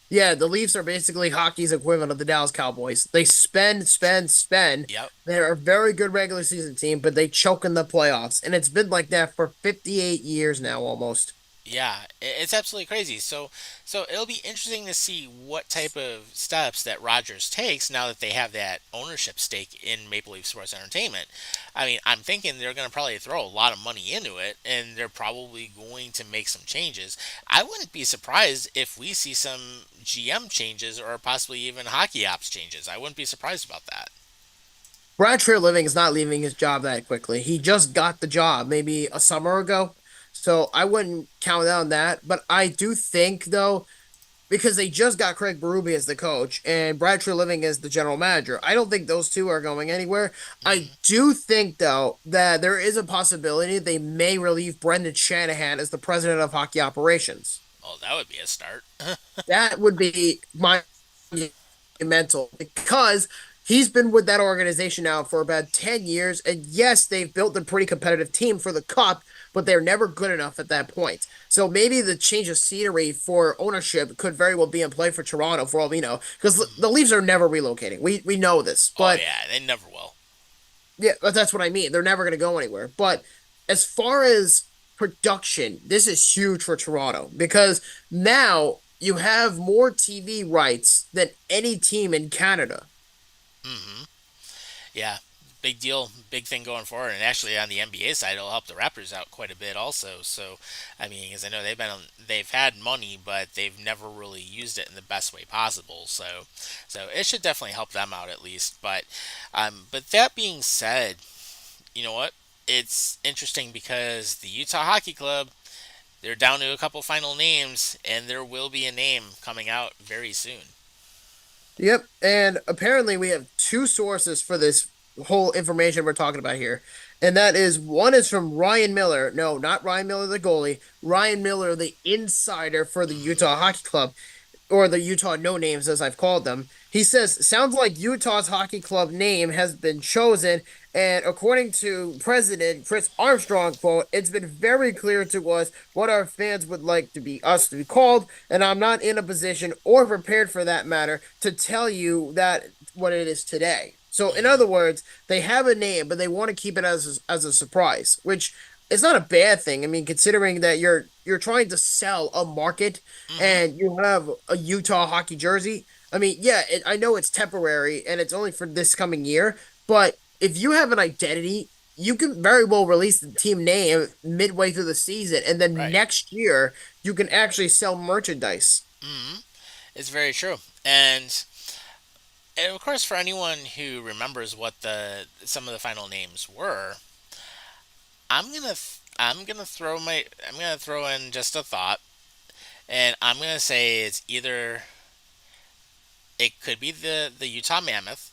Yeah, the Leafs are basically hockey's equivalent of the Dallas Cowboys. They spend, spend, spend. Yep. They're a very good regular season team, but they choke in the playoffs. And it's been like that for 58 years now almost. Yeah, it's absolutely crazy. So it'll be interesting to see what type of steps that Rogers takes now that they have that ownership stake in Maple Leaf Sports Entertainment. I mean, I'm thinking they're going to probably throw a lot of money into it, and they're probably going to make some changes. I wouldn't be surprised if we see some GM changes or possibly even hockey ops changes. I wouldn't be surprised about that. Brad Treliving is not leaving his job that quickly. He just got the job maybe a summer ago. So I wouldn't count on that. But I do think, though, because they just got Craig Berube as the coach and Brad Treliving as the general manager, I don't think those two are going anywhere. I do think, though, that there is a possibility they may relieve Brendan Shanahan as the president of hockey operations. Oh, that would be a start. That would be monumental because he's been with that organization now for about 10 years. And yes, they've built a pretty competitive team for the Cup, but they're never good enough at that point. So maybe the change of scenery for ownership could very well be in play for Toronto, for all we know, because the Leafs are never relocating. We know this, Oh but yeah, they never will. yeah, but that's what I mean. They're never going to go anywhere. But as far as production, this is huge for Toronto because now you have more TV rights than any team in Canada. hmm Yeah, big deal, big thing going forward. And actually, on the NBA side, it'll help the Raptors out quite a bit, also. So, I mean, because I know they've had money, but they've never really used it in the best way possible. So it should definitely help them out at least. But that being said, you know what? It's interesting because the Utah Hockey Club, they're down to a couple final names, and there will be a name coming out very soon. Yep, and apparently we have two sources for this whole information we're talking about here. And that is one is from Ryan Miller. No, not Ryan Miller, the goalie. Ryan Miller, the insider for the Utah Hockey Club, or the Utah No Names, as I've called them. He says, sounds like Utah's hockey club name has been chosen. And according to President Chris Armstrong, quote, it's been very clear to us what our fans would like to be us to be called. And I'm not in a position or prepared for that matter to tell you that what it is today. So in other words, they have a name, but they want to keep it as a surprise, which it's not a bad thing. I mean, considering that you're trying to sell a market hmm and you have a Utah hockey jersey. I mean, yeah, I know it's temporary and it's only for this coming year, but if you have an identity, you can very well release the team name midway through the season, and then Right. next year you can actually sell merchandise. hmm It's very true. And of course, for anyone who remembers what the some of the final names were, I'm gonna throw in just a thought, and I'm gonna say it's either it could be the Utah Mammoth,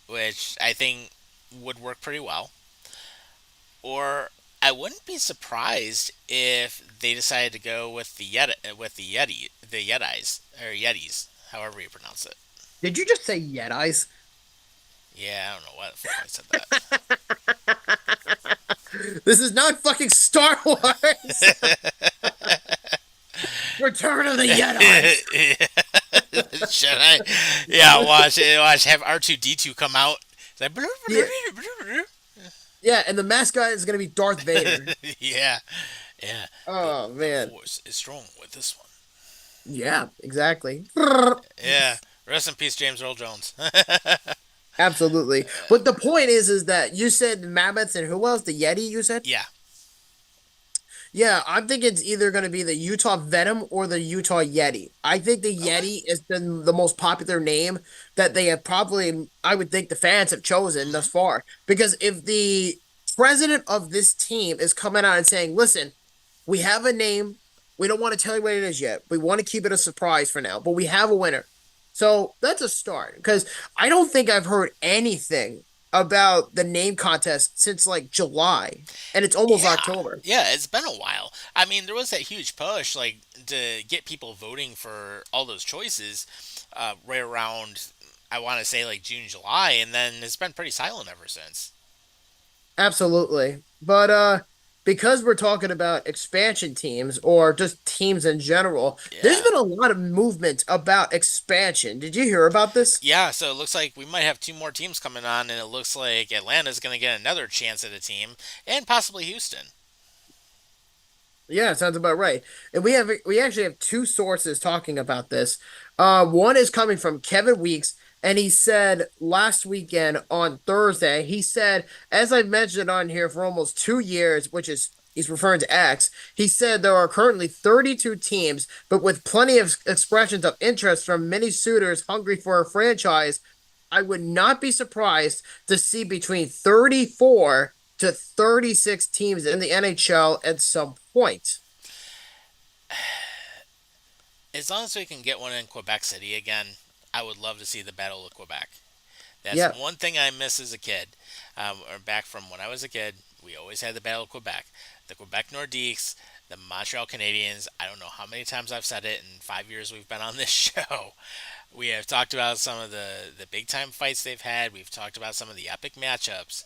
which I think would work pretty well, or I wouldn't be surprised if they decided to go with the Yetis, or Yetis, however you pronounce it. Did you just say Yeti's? Yeah, I don't know why the fuck I said that. This is not fucking Star Wars. Return of the Yeti. Should I? Yeah, watch it. Watch have R2D2 come out. It's like, Yeah, yeah, and the mascot is gonna be Darth Vader. yeah, yeah. Oh The man. force is strong with this one. Yeah, exactly. Yeah. Rest in peace, James Earl Jones. Absolutely. But the point is that you said mammoths and who else? The Yeti, you said? Yeah. Yeah, I'm thinking it's either going to be the Utah Venom or the Utah Yeti. I think the Okay. Yeti has been the most popular name that they have probably, I would think the fans have chosen thus Hmm. far. Because if the president of this team is coming out and saying, listen, we have a name. We don't want to tell you what it is yet. We want to keep it a surprise for now, but we have a winner. So that's a start because I don't think I've heard anything about the name contest since like July, and it's almost Yeah. October. Yeah, it's been a while. I mean, there was that huge push, like, to get people voting for all those choices right around, I want to say, like, June, July, and then it's been pretty silent ever since. Absolutely. But because we're talking about expansion teams or just teams in general, there's Yeah. been a lot of movement about expansion. Did you hear about this? Yeah, so it looks like we might have two more teams coming on, and it looks like Atlanta's going to get another chance at a team, and possibly Houston. Yeah, sounds about right. And we actually have two sources talking about this. One is coming from Kevin Weeks, and he said last weekend on Thursday, he said, as I've mentioned on here for almost 2 years, which is he's referring to X, he said there are currently 32 teams, but with plenty of expressions of interest from many suitors hungry for a franchise, I would not be surprised to see between 34 to 36 teams in the NHL at some point. As long as we can get one in Quebec City again, I would love to see the Battle of Quebec. That's Yeah, one thing I miss as a kid, or back from when I was a kid. We always had the Battle of Quebec, the Quebec Nordiques, the Montreal Canadiens. I don't know how many times I've said it in 5 years we've been on this show. We have talked about some of the big time fights they've had. We've talked about some of the epic matchups.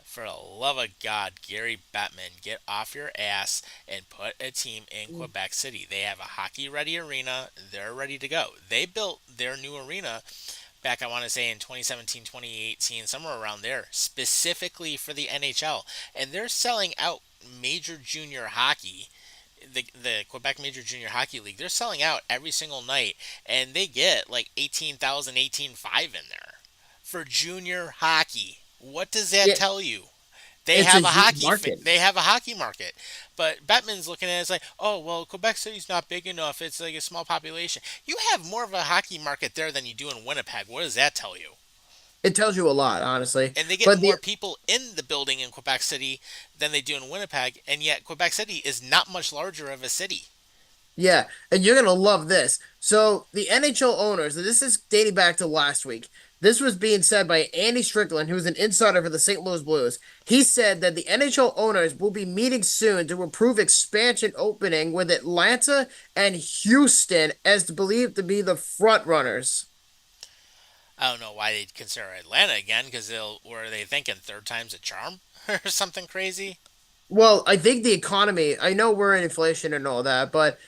For the love of God, Gary Bettman, get off your ass and put a team in Quebec City. They have a hockey ready arena. They're ready to go. They built their new arena back, I want to say, in 2017, 2018, somewhere around there, specifically for the NHL. And they're selling out major junior hockey. The Quebec Major Junior Hockey League, they're selling out every single night, and they get like 18,000, 18,500 in there for junior hockey. What does that yeah, tell you? They it's a have a huge hockey. market. They have a hockey market, but Batman's looking at it as like, oh well, Quebec City's not big enough. It's like a small population. You have more of a hockey market there than you do in Winnipeg. What does that tell you? It tells you a lot, honestly. And they get But the more people in the building in Quebec City than they do in Winnipeg, and yet Quebec City is not much larger of a city. Yeah, and you're gonna love this. So the NHL owners, and this is dating back to last week. This was being said by Andy Strickland, who's an insider for the St. Louis Blues. He said that the NHL owners will be meeting soon to approve expansion opening with Atlanta and Houston as believed to be the front runners. I don't know why they'd consider Atlanta again, because they'll, or are they thinking third time's a charm or something crazy? Well, I think the economy, I know we're in inflation and all that, but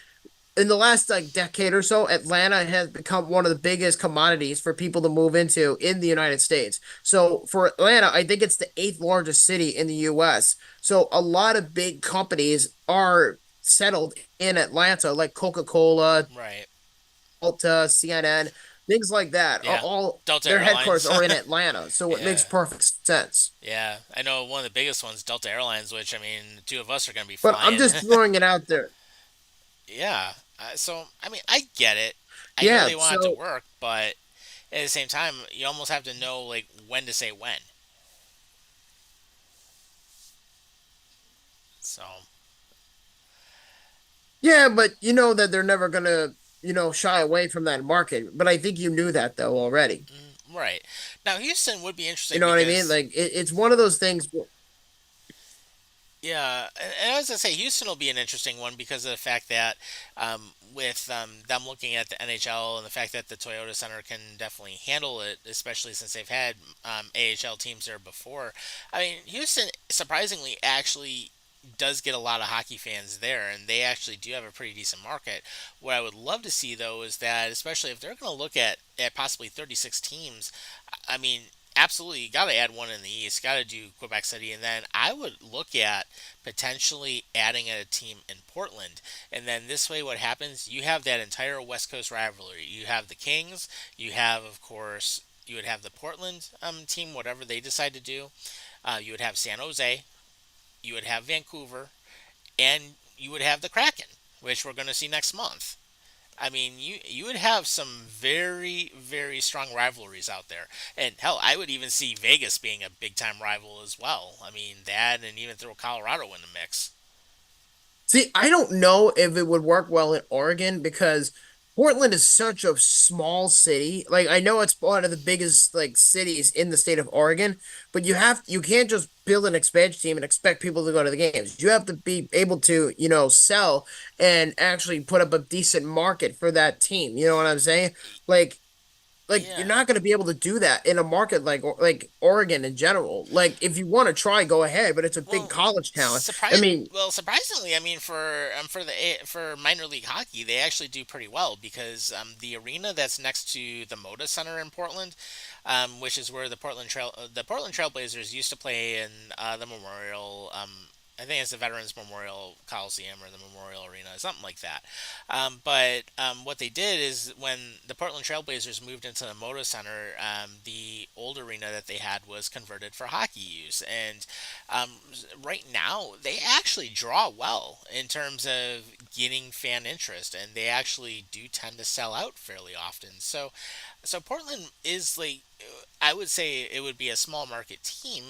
in the last like decade or so, Atlanta has become one of the biggest commodities for people to move into in the United States. So for Atlanta, I think it's the eighth largest city in the US. So a lot of big companies are settled in Atlanta, like Coca-Cola, Right. Delta, CNN, things like that. Are Yeah. all Delta their headquarters Airlines. are in Atlanta. So it makes Yeah. perfect sense. Yeah. I know one of the biggest ones, Delta Airlines, which, I mean, the two of us are going to be But I'm flying. just throwing it out there. Yeah. So, I mean, I get it. I know Yeah, they want it to so work, but at the same time, you almost have to know, like, when to say when. So, yeah, but you know that they're never gonna, shy away from that market. But I think you knew that though already. right. Now, Houston would be You interesting know what I mean? because, Like it's one of those things. Yeah, and I was gonna say Houston will be an interesting one because of the fact that with them looking at the NHL and the fact that the Toyota Center can definitely handle it, especially since they've had AHL teams there before. I mean, Houston surprisingly actually does get a lot of hockey fans there, and they actually do have a pretty decent market. What I would love to see though is that, especially if they're going to look at possibly 36 teams, I mean, absolutely, you got to add one in the East. Got to do Quebec City, and then I would look at potentially adding a team in Portland. And then this way, what happens? You have that entire West Coast rivalry. You have the Kings. You have, of course, you would have the Portland team, whatever they decide to do. You would have San Jose. You would have Vancouver, and you would have the Kraken, which we're going to see next month. I mean, you would have some very very strong rivalries out there, and hell, I would even see Vegas being a big time rival as well. I mean that, and even throw Colorado in the mix. See, I don't know if it would work well in Oregon because Portland is such a small city. Like I know it's one of the biggest like cities in the state of Oregon, but you can't just build an expansion team and expect people to go to the games. You have to be able to, sell and actually put up a decent market for that team. You know what I'm saying? Like you're Yeah. not going to be able to do that in a market like Oregon in general. Like if you want to try, go ahead, but it's a big Well, college town. I mean, surprisingly, I mean for minor league hockey, they actually do pretty well because the arena that's next to the Moda Center in Portland, which is where the Portland Trailblazers used to play in the Memorial. I think it's the Veterans Memorial Coliseum or the Memorial Arena, something like that. But what they did is when the Portland Trailblazers moved into the Moda Center, the old arena that they had was converted for hockey use. And right now, they actually draw well in terms of getting fan interest, and they actually do tend to sell out fairly often. So Portland is like, I would say it would be a small market team,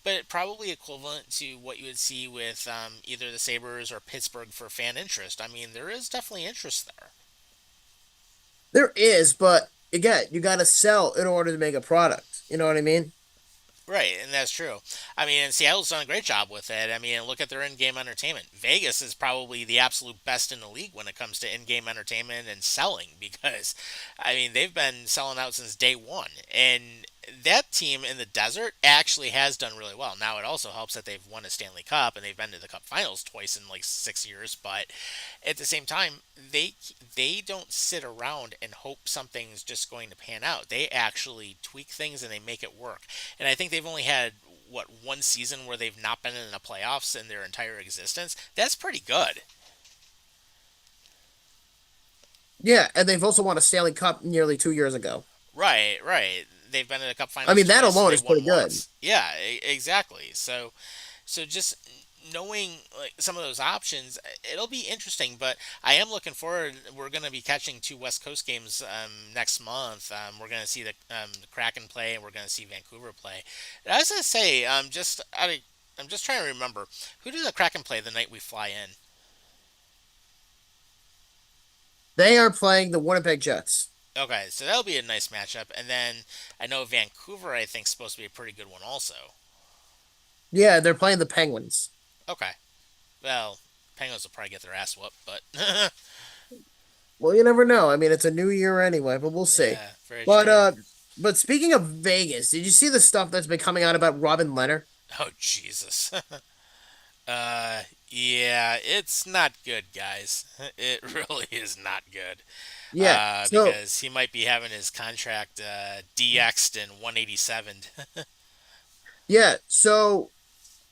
but probably equivalent to what you would see with either the Sabres or Pittsburgh for fan interest. I mean, there is definitely interest there. there is, but again, you got to sell in order to make a product. You know what I mean? Right, and that's true. I mean, and Seattle's done a great job with it. I mean, look at their in-game entertainment. Vegas is probably the absolute best in the league when it comes to in-game entertainment and selling because, I mean, they've been selling out since day one. And that team in the desert actually has done really well. Now, it also helps that they've won a Stanley Cup and they've been to the Cup Finals twice in like 6 years. But at the same time, they don't sit around and hope something's just going to pan out. They actually tweak things and they make it work. And I think they've only had what one season where they've not been in the playoffs in their entire existence. That's pretty good. Yeah, and they've also won a Stanley Cup nearly 2 years ago. Right, right. They've been in the Cup I Finals mean, that twice and alone they is pretty won good. once. Yeah, exactly. So just knowing like some of those options, it'll be interesting. But I am looking forward. We're going to be catching two West Coast games next month. We're going to see the Kraken play, and we're going to see Vancouver play. And I was going to say, I'm just trying to remember who did the Kraken play the night we fly in. They are playing the Winnipeg Jets. Okay, so that'll be a nice matchup. And then I know Vancouver, I think, is supposed to be a pretty good one also. Yeah, they're playing the Penguins. Okay, well, Penguins will probably get their ass whooped, but Well, you never know. I mean, it's a new year anyway, but we'll see. yeah, very But true. uh, but speaking of Vegas, did you see the stuff that's been coming out about Robin Leonard? Oh Jesus. uh, yeah, it's not good, guys. It really is not good. Yeah. So Because he might be having his contract DX'd in 187. yeah, so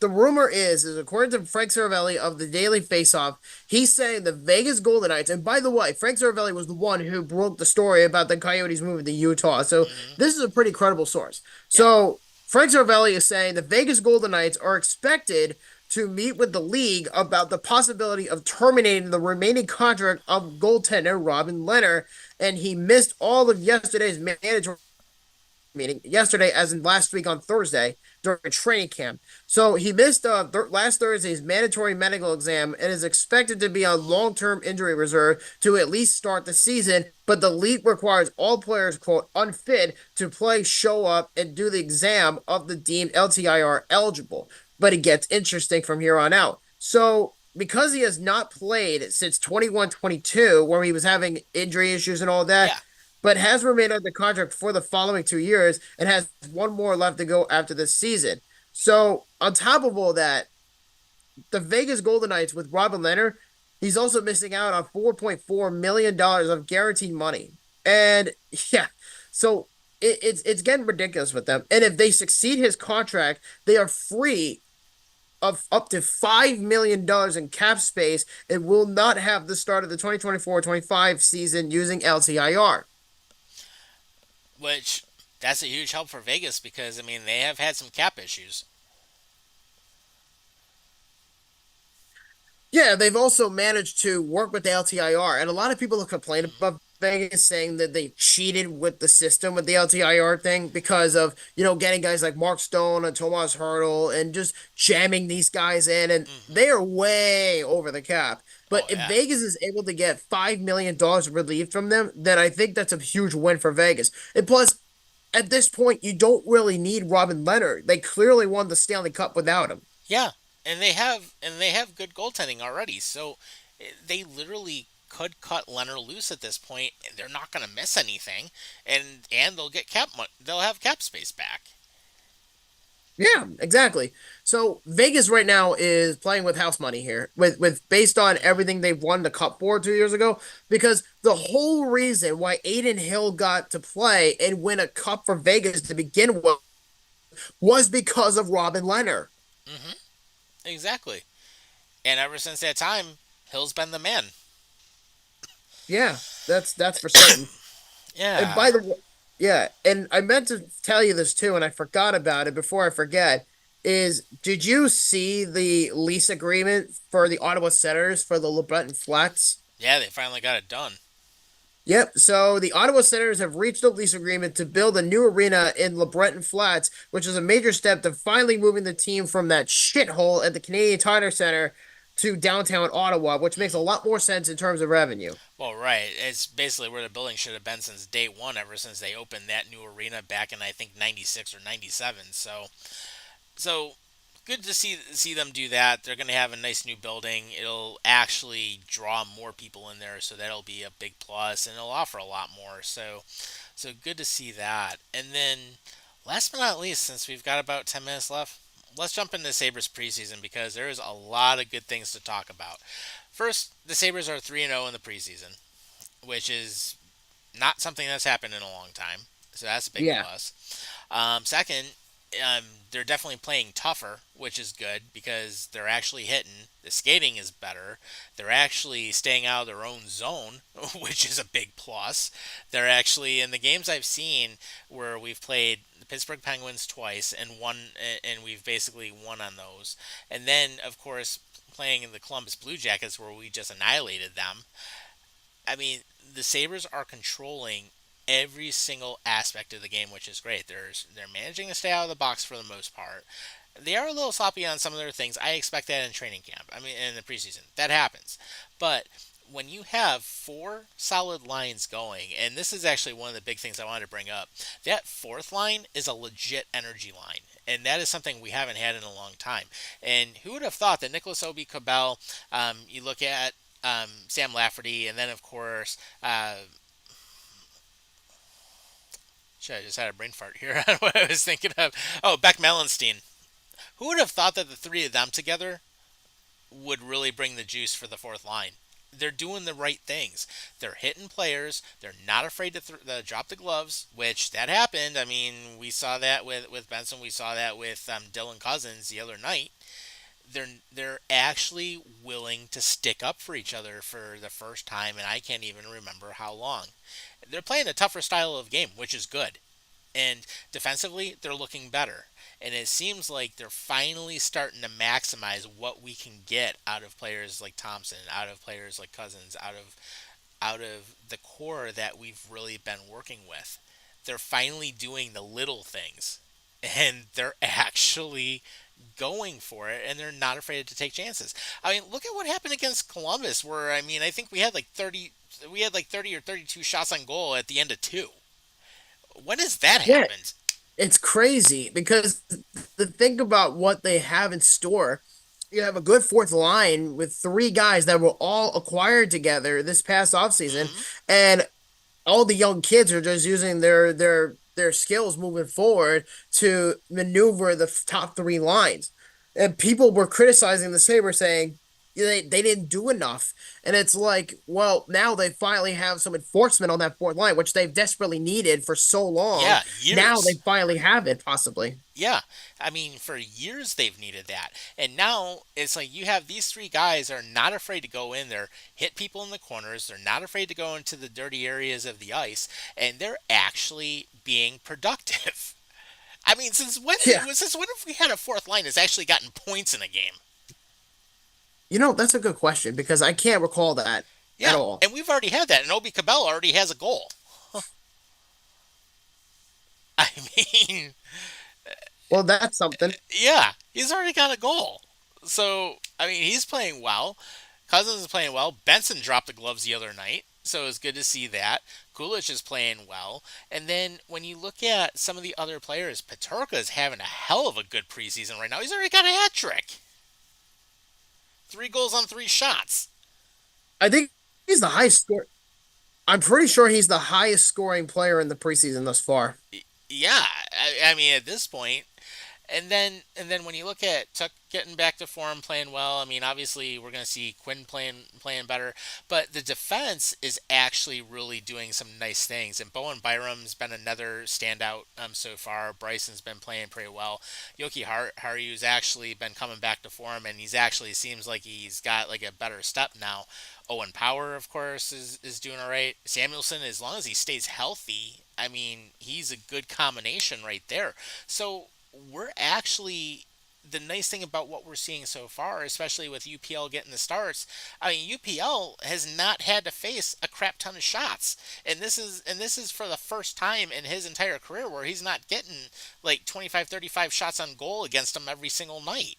the rumor is according to Frank Saravelli of the Daily Faceoff, he's saying the Vegas Golden Knights. And by the way, Frank Saravelli was the one who broke the story about the Coyotes moving to Utah. So hmm this is a pretty credible source. Yeah. So Frank Saravelli is saying the Vegas Golden Knights are expected to meet with the league about the possibility of terminating the remaining contract of goaltender Robin Leonard, and he missed all of yesterday's mandatory meeting yesterday, as in last week on Thursday during training camp. So he missed last Thursday's mandatory medical exam and is expected to be on long-term injury reserve to at least start the season. But the league requires all players, quote, unfit to play, show up, and do the exam of the deemed LTIR eligible. but it gets interesting from here on out. So because he has not played since 21-22, where he was having injury issues and all that, Yeah. but has remained under contract for the following 2 years and has one more left to go after this season. So on top of all that, the Vegas Golden Knights with Robin Leonard, he's also missing out on $4.4 million of guaranteed money. And yeah, so it's getting ridiculous with them. And if they succeed his contract, they are free of up to $5 million in cap space and will not have the start of the 2024-25 season using LTIR. Which that's a huge help for Vegas because I mean they have had some cap issues. Yeah, they've also managed to work with the LTIR, and a lot of people have complained about Vegas saying that they cheated with the system with the LTIR thing because of getting guys like Mark Stone and Tomas Hurdle and just jamming these guys in, and Hmm. they are way over the cap. But Oh if yeah. Vegas is able to get $5 million relieved from them, then I think that's a huge win for Vegas. And plus, at this point, you don't really need Robin Leonard. They clearly won the Stanley Cup without him. Yeah, and they have good goaltending already. So they literally could cut Leonard loose at this point, and they're not going to miss anything, and they'll have cap space back. Yeah, exactly. So Vegas right now is playing with house money here, with based on Hmm. everything they've won the cup for 2 years ago, because the whole reason why Aiden Hill got to play and win a cup for Vegas to begin with was because of Robin Leonard. Hmm. Exactly. And ever since that time, Hill's been the man. Yeah, that's for certain. And Yeah. by the way, yeah, and I meant to tell you this too, and I forgot about it before I forget. Did you see the lease agreement for the Ottawa Senators for the LeBreton Flats? Yeah, they finally got it done. Yep. So the Ottawa Senators have reached a lease agreement to build a new arena in LeBreton Flats, which is a major step to finally moving the team from that shithole at the Canadian Tire Center to downtown Ottawa, which makes a lot more sense in terms of revenue. Well, right. It's basically where the building should have been since day one, ever since they opened that new arena back in I think '96 or '97. So good to see them do that. They're going to have a nice new building. It'll actually draw more people in there, so that'll be a big plus, and it'll offer a lot more. So good to see that. And then, last but not least, since we've got about 10 minutes left, let's jump into Sabres preseason because there is a lot of good things to talk about. First, the Sabres are 3-0 in the preseason, which is not something that's happened in a long time. So that's a big Yeah. plus. Second, they're definitely playing tougher, which is good because they're actually hitting. The skating is better. They're actually staying out of their own zone, which is a big plus. They're actually in the games I've seen where we've played the Pittsburgh Penguins twice and and we've basically won on those. And then, of course, playing in the Columbus Blue Jackets where we just annihilated them. I mean, the Sabres are controlling every single aspect of the game, which is great. They're managing to stay out of the box for the most part. They are a little sloppy on some of their things. I expect that in training camp. I mean, in the preseason, that happens. But when you have four solid lines going, and this is actually one of the big things I wanted to bring up, that fourth line is a legit energy line. And that is something we haven't had in a long time. And who would have thought that Nicholas Obi Cabell, you look at Sam Lafferty, and then of course, shit, I just had a brain fart here on what I was thinking of. Oh, Beck Mellenstein. Who would have thought that the three of them together would really bring the juice for the fourth line? They're doing the right things. They're hitting players. They're not afraid to drop the gloves, which that happened. I mean, we saw that with Benson. We saw that with Dylan Cousins the other night. They're actually willing to stick up for each other for the first time, and I can't even remember how long. They're playing a tougher style of game, which is good. And defensively, they're looking better. And it seems like they're finally starting to maximize what we can get out of players like Thompson, out of players like Cousins, out of the core that we've really been working with. They're finally doing the little things, and they're actually going for it, and they're not afraid to take chances. I mean, look at what happened against Columbus, where I mean, I think we had like 30 or 32 shots on goal at the end of two. When has that Yeah. happened? It's crazy because the think about what they have in store. You have a good fourth line with three guys that were all acquired together this past offseason, Hmm. and all the young kids are just using their skills moving forward to maneuver the top three lines. And people were criticizing the Sabres saying they didn't do enough. And it's like, well, now they finally have some enforcement on that fourth line, which they've desperately needed for so long. Yeah, Now they years. finally have it, possibly. Yeah, I mean, for years they've needed that. And now it's like you have these three guys are not afraid to go in there, hit people in the corners. They're not afraid to go into the dirty areas of the ice, and they're actually being productive. I mean, Yeah. since when have we had a fourth line that's actually gotten points in a game? That's a good question because I can't recall that at Yeah, all. and we've already had that, and Obi Cabell already has a goal. I mean, Well, that's something. yeah, he's already got a goal. So, I mean, he's playing well. Cousins is playing well. Benson dropped the gloves the other night, so it's good to see that. Kulich is playing well. And then when you look at some of the other players, Peterka is having a hell of a good preseason right now. He's already got a hat trick. 3 goals on 3 shots. I think he's the highest score. I'm pretty sure he's the highest scoring player in the preseason thus far. Yeah, I mean, at this point, and then when you look at Tuck getting back to form, playing well, I mean, obviously we're going to see Quinn playing better, but the defense is actually really doing some nice things. And Bowen Byram's been another standout so far. Bryson's been playing pretty well. Yoki Haru's actually been coming back to form, and he's actually seems like he's got like a better step now. Owen Power, of course, is doing all right. Samuelson, as long as he stays healthy, I mean, he's a good combination right there. So we're actually the nice thing about what we're seeing so far, especially with UPL getting the starts. I mean, UPL has not had to face a crap ton of shots, and this is for the first time in his entire career where he's not getting like 25, 35 shots on goal against him every single night.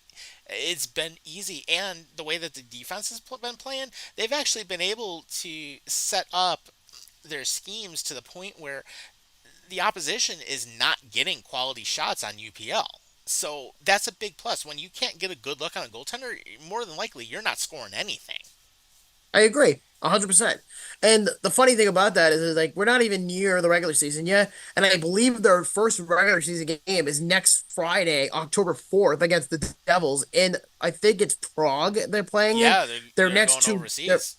It's been easy, and the way that the defense has been playing, they've actually been able to set up their schemes to the point where the opposition is not getting quality shots on UPL. So that's a big plus. When you can't get a good look on a goaltender, more than likely you're not scoring anything. I agree, 100%. And the funny thing about that is like we're not even near the regular season yet, and I believe their first regular season game is next Friday, October 4th, against the Devils. And I think it's Prague they're playing in. Yeah, Their they're next going two, their overseas.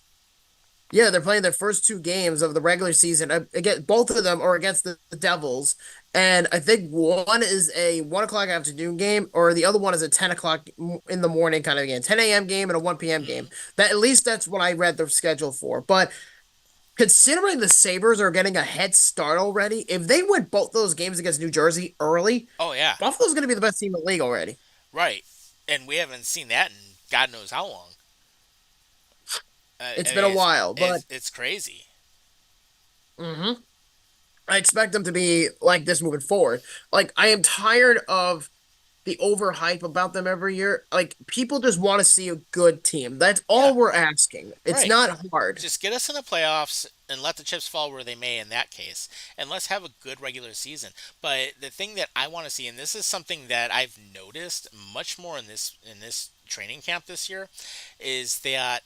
Yeah, they're playing their first two games of the regular season. Again, both of them are against the Devils, and I think one is a 1 o'clock afternoon game, or the other one is a 10 o'clock in the morning kind of game, 10 a.m. game and a 1 p.m. Hmm. game. That at least that's what I read the schedule for. But considering the Sabres are getting a head start already, if they win both those games against New Jersey early, Oh yeah, Buffalo's going to be the best team in the league already. right. And we haven't seen that in God knows how long. It's I been mean, a while, but it's crazy. mhm. I expect them to be like this moving forward. Like I am tired of the overhype about them every year. Like people just want to see a good team. That's Yeah, all we're asking. It's right. not hard. Just get us in the playoffs and let the chips fall where they may in that case. And let's have a good regular season. But the thing that I want to see, and this is something that I've noticed much more in this training camp this year, is that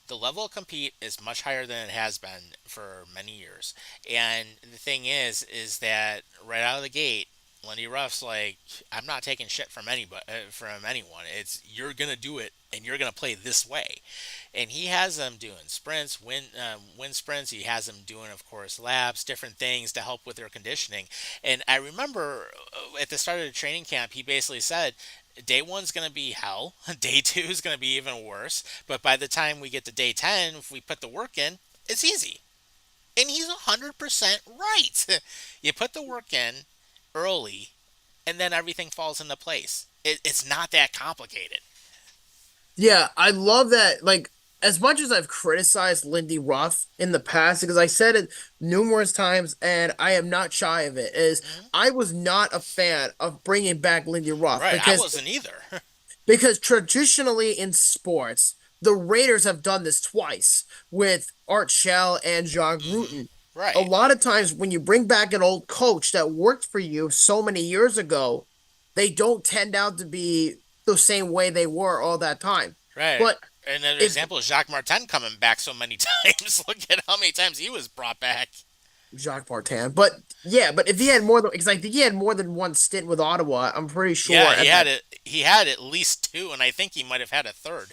the level of compete is much higher than it has been for many years. And the thing is that right out of the gate, Lindy Ruff's like, I'm not taking shit from anybody, from anyone. It's you're gonna do it, and you're gonna play this way. And he has them doing sprints, wind sprints. He has them doing, of course, laps, different things to help with their conditioning. And I remember at the start of the training camp, he basically said, day one's going to be hell. Day two is going to be even worse. But by the time we get to day 10, if we put the work in, it's easy. And he's 100% right. You put the work in early, and then everything falls into place. It's not that complicated. Yeah, I love that. Like as much as I've criticized Lindy Ruff in the past, because I said it numerous times, and I am not shy of it, is Mhm. I was not a fan of bringing back Lindy Ruff Right, I wasn't either. because traditionally in sports, the Raiders have done this twice with Art Shell and John Hmm. Gruden. A Right. lot of times when you bring back an old coach that worked for you so many years ago, they don't tend out to be the same way they were all that time. Right. But Another if example is Jacques Martin coming back so many times. Look at how many times he was brought back. Jacques Martin, but yeah, but if he had more than, because I think he had more than one stint with Ottawa, I'm pretty sure Yeah, he at had that. it. He had at least two, and I think he might have had a third.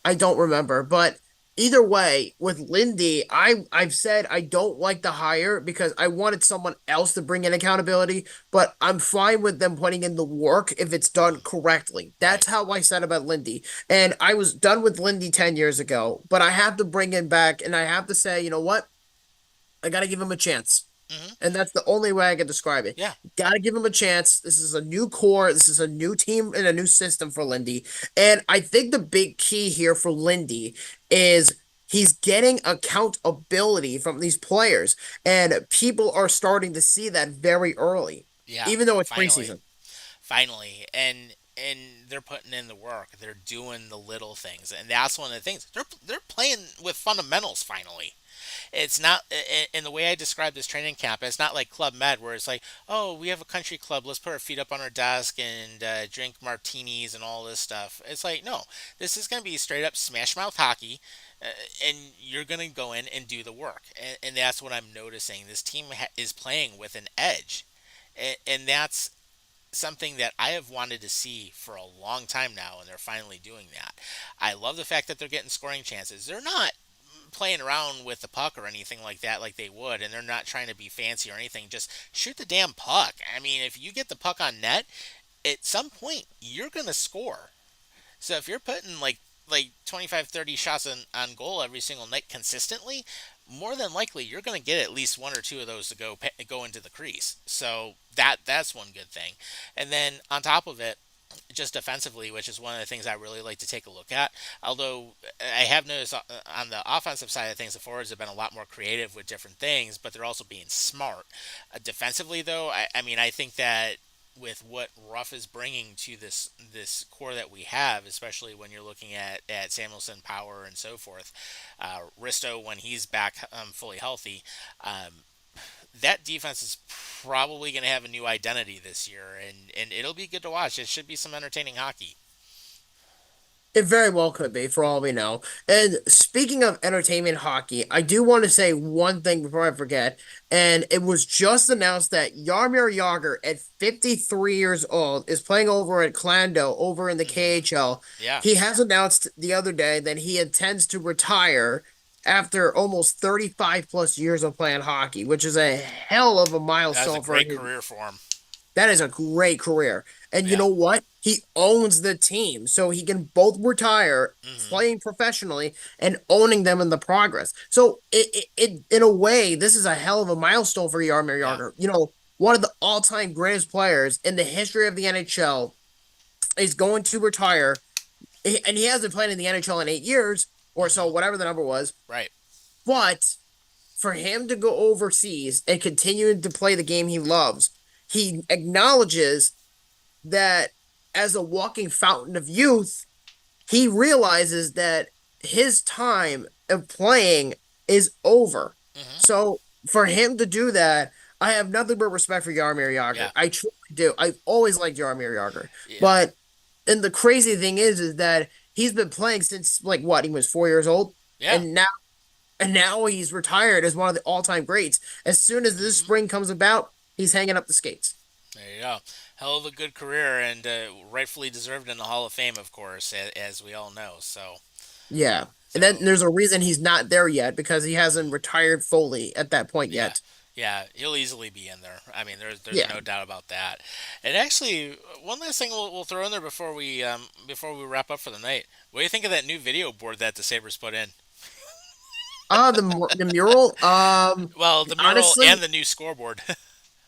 I don't remember, but either way, with Lindy, I've said I don't like the hire because I wanted someone else to bring in accountability, but I'm fine with them putting in the work if it's done correctly. Right. That's how I said about Lindy. And I was done with Lindy 10 years ago, but I have to bring him back and I have to say, you know what? I got to give him a chance. Hmm. And that's the only way I can describe it. Yeah. Got to give him a chance. This is a new core. This is a new team and a new system for Lindy. And I think the big key here for Lindy is he's getting accountability from these players. And people are starting to see that very early, Yeah. even though it's Finally. preseason. Finally. And they're putting in the work. They're doing the little things, and that's one of the things. They're playing with fundamentals finally. It's not in the way I describe this training camp. It's not like Club Med where it's like, oh, we have a country club. Let's put our feet up on our desk and drink martinis and all this stuff. It's like, no, this is going to be straight up smash mouth hockey, uh, and you're going to go in and do the work. And that's what I'm noticing. This team is playing with an edge, and that's something that I have wanted to see for a long time now, and they're finally doing that. I love the fact that they're getting scoring chances. They're not playing around with the puck or anything like that like they would, and they're not trying to be fancy or anything. Just shoot the damn puck. I mean, if you get the puck on net, at some point you're gonna score. So if you're putting like 25, 30 shots on goal every single night consistently, more than likely you're going to get at least one or two of those to go into the crease. So that's one good thing. And then on top of it, just defensively, which is one of the things I really like to take a look at. Although I have noticed on the offensive side of things, the forwards have been a lot more creative with different things, but they're also being smart. Defensively, though, I mean, I think that with what Ruff is bringing to this core that we have, especially when you're looking at Samuelson, Power, and so forth, Risto when he's back fully healthy, that defense is probably going to have a new identity this year, and it'll be good to watch. It should be some entertaining hockey. It very well could be, for all we know. And speaking of entertainment hockey, I do want to say one thing before I forget. And it was just announced that Yarmir Yager, at 53 years old, is playing over at Clando over in the KHL. Yeah, He has announced the other day that he intends to retire after almost 35 plus years of playing hockey, which is a hell of a that was a milestone for great him. career for him. That is a great career. And you Yeah. know what? He owns the team. So he can both retire Hmm. playing professionally and owning them in the progress. So in a way, this is a hell of a milestone for Yarmir Yeah. Yager. You know, one of the all-time greatest players in the history of the NHL is going to retire. And he hasn't played in the NHL in 8 years or so, Hmm. whatever the number was. Right. But for him to go overseas and continue to play the game he loves, he acknowledges that as a walking fountain of youth, he realizes that his time of playing is over. Hmm. So for him to do that, I have nothing but respect for Yarmir Yager. Yeah. I truly do. I've always liked Yarmir Yager. Yeah. But and the crazy thing is that he's been playing since like what, he was 4 years old? Yeah. And now he's retired as one of the all-time greats. As soon as this Hmm. spring comes about, he's hanging up the skates. There you go. Hell of a good career, and rightfully deserved in the Hall of Fame, of course, as we all know. Yeah. And then So there's a reason he's not there yet because he hasn't retired fully at that point yeah, yet. yeah, he'll easily be in there. I mean, there's Yeah. no doubt about that. And actually, one last thing we'll throw in there before we wrap up for the night. What do you think of that new video board that the Sabres put in? The mural. Well, the mural and Honestly, the new scoreboard.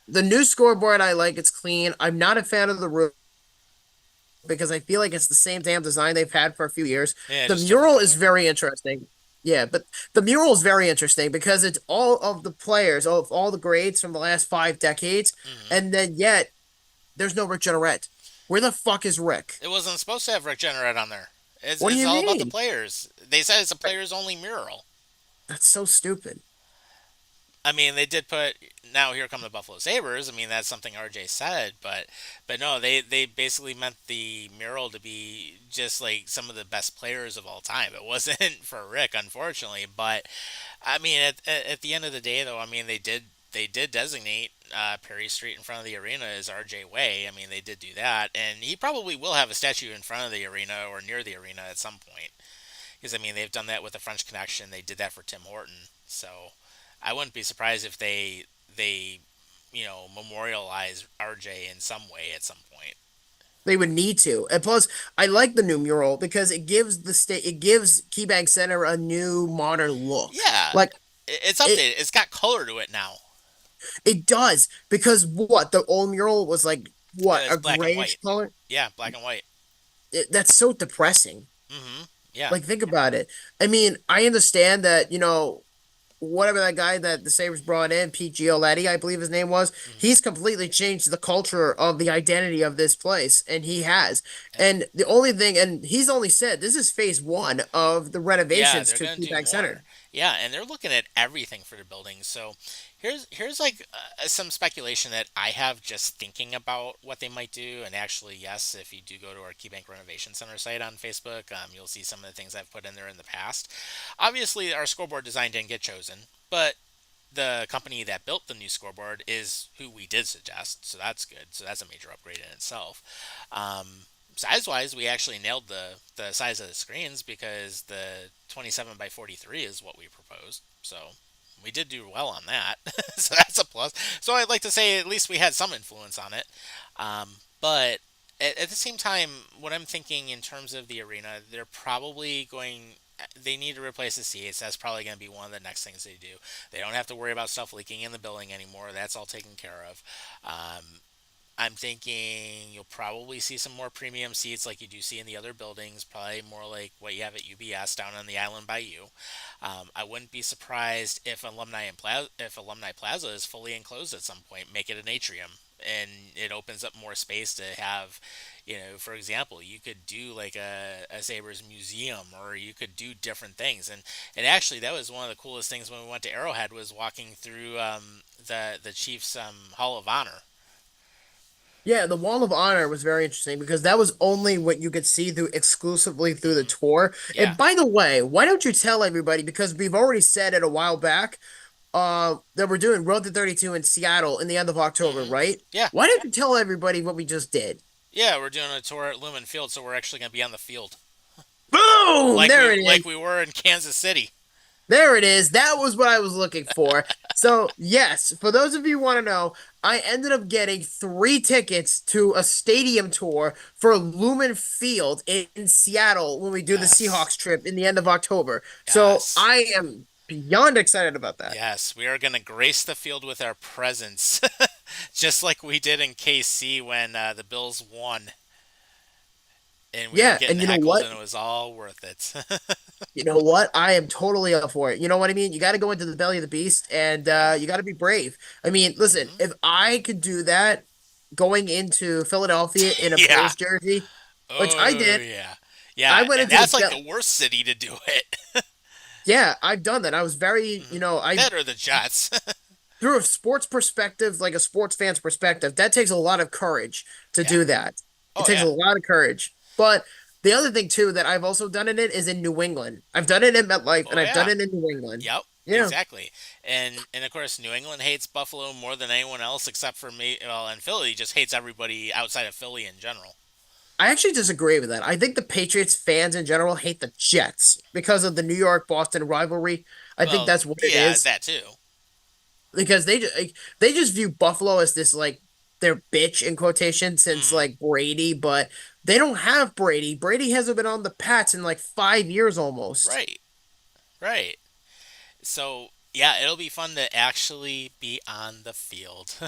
the new scoreboard I like. It's clean. I'm not a fan of the roof because I feel like it's the same damn design they've had for a few years. Yeah, The just different mural is color. very interesting. Yeah, but the mural is very interesting because it's all of the players, of all the grades from the last 5 decades, Hmm. and then yet there's no Rick Jeanneret. Where the fuck is Rick? It wasn't supposed to have Rick Jeanneret on there. It's, What do it's you all about the mean? players. They said it's a players only mural. That's so stupid. I mean, they did put now here come the Buffalo Sabres. I mean, that's something RJ said, but no, they basically meant the mural to be just like some of the best players of all time. It wasn't for Rick, unfortunately, but I mean, at the end of the day, though, I mean, they did designate Perry Street in front of the arena as RJ Way. I mean, they did do that, and he probably will have a statue in front of the arena or near the arena at some point. Because I mean, they've done that with the French Connection. They did that for Tim Horton. So I wouldn't be surprised if they memorialize RJ in some way at some point. They would need to. And plus, I like the new mural because it gives KeyBank Center a new modern look. Yeah, Like it's it updated. It's got color to it now. it does because what the old mural was like what It's a black and grayish white. color. Yeah, black and white. That's so depressing. Yeah. Like think about it. I mean, I understand that whatever that guy that the Sabres brought in, Pete Gioletti, I believe his name was, hmm he's completely changed the culture of the identity of this place, and he has. And the only thing, and he's only said this is phase one of the Yeah, renovations they're to gonna do KeyBank more. Center. Yeah, and they're looking at everything for the building. So here's like some speculation that I have just thinking about what they might do. And actually, yes, if you do go to our KeyBank Renovation Center site on Facebook, you'll see some of the things I've put in there in the past. Obviously, our scoreboard design didn't get chosen, but the company that built the new scoreboard is who we did suggest, so that's good. So that's a major upgrade in itself. Size wise, we actually nailed the size of the screens because the 27 by 43 is what we proposed. So we did do well on that. So that's a plus. So I'd like to say at least we had some influence on it. But at the same time, what I'm thinking in terms of the arena, they're probably going. They need to replace the seats. That's probably going to be one of the next things they do. They don't have to worry about stuff leaking in the building anymore. That's all taken care of. I'm thinking you'll probably see some more premium seats like you do see in the other buildings, probably more like what you have at UBS down on the island by you. I wouldn't be surprised if Alumni Plaza is fully enclosed at some point, make it an atrium, and it opens up more space to have, for example, you could do like a Sabres museum, or you could do different things. And actually, that was one of the coolest things when we went to Arrowhead was walking through the Chiefs Hall of Honor. Yeah, the Wall of Honor was very interesting because that was only what you could see through exclusively through the hmm tour. Yeah. And by the way, why don't you tell everybody because we've already said it a while back, that we're doing Road to 32 in Seattle in the end of October, hmm right? Yeah. Why don't you tell everybody what we just did? Yeah, we're doing a tour at Lumen Field, so we're actually going to be on the field, Boom! like we There it is. like we were in Kansas City. There it is. That was what I was looking for. So, yes, for those of you who want to know, I ended up getting 3 tickets to a stadium tour for Lumen Field in Seattle when we do the Yes, Seahawks trip in the end of October. So, yes, I am beyond excited about that. yes. We are going to grace the field with our presence, just like we did in KC when the Bills won, and we were Yeah, getting and you know heckled, what? and it was all worth it. You know what? I am totally up for it. You know what I mean? You got to go into the belly of the beast and Yeah. you got to be brave. I mean, listen, hmm if I could do that going into Philadelphia in a Yeah. Bills jersey, which I Oh did, yeah. I Yeah, went and into the that's like bell. the worst city to do it. Yeah, I've done that. I was very, I That or the Jets. through a sports perspective, like a sports fan's perspective, that takes a lot of courage to Yeah. do that. It Oh takes yeah. a lot of courage. But the other thing too that I've also done it is in New England. I've done it in MetLife and Oh I've done yeah. it in New England. Yep, Yeah. exactly. And of course, New England hates Buffalo more than anyone else except for me. Well, and Philly just hates everybody outside of Philly in general. I actually disagree with that. I think the Patriots fans in general hate the Jets because of the New York Boston rivalry. I think Well, that's what it yeah, is that too. because they just view Buffalo as this like their bitch in quotation since Mm, like Brady, but they don't have Brady. Brady hasn't been on the Pats in like 5 years almost. right, right. So yeah, it'll be fun to actually be on the field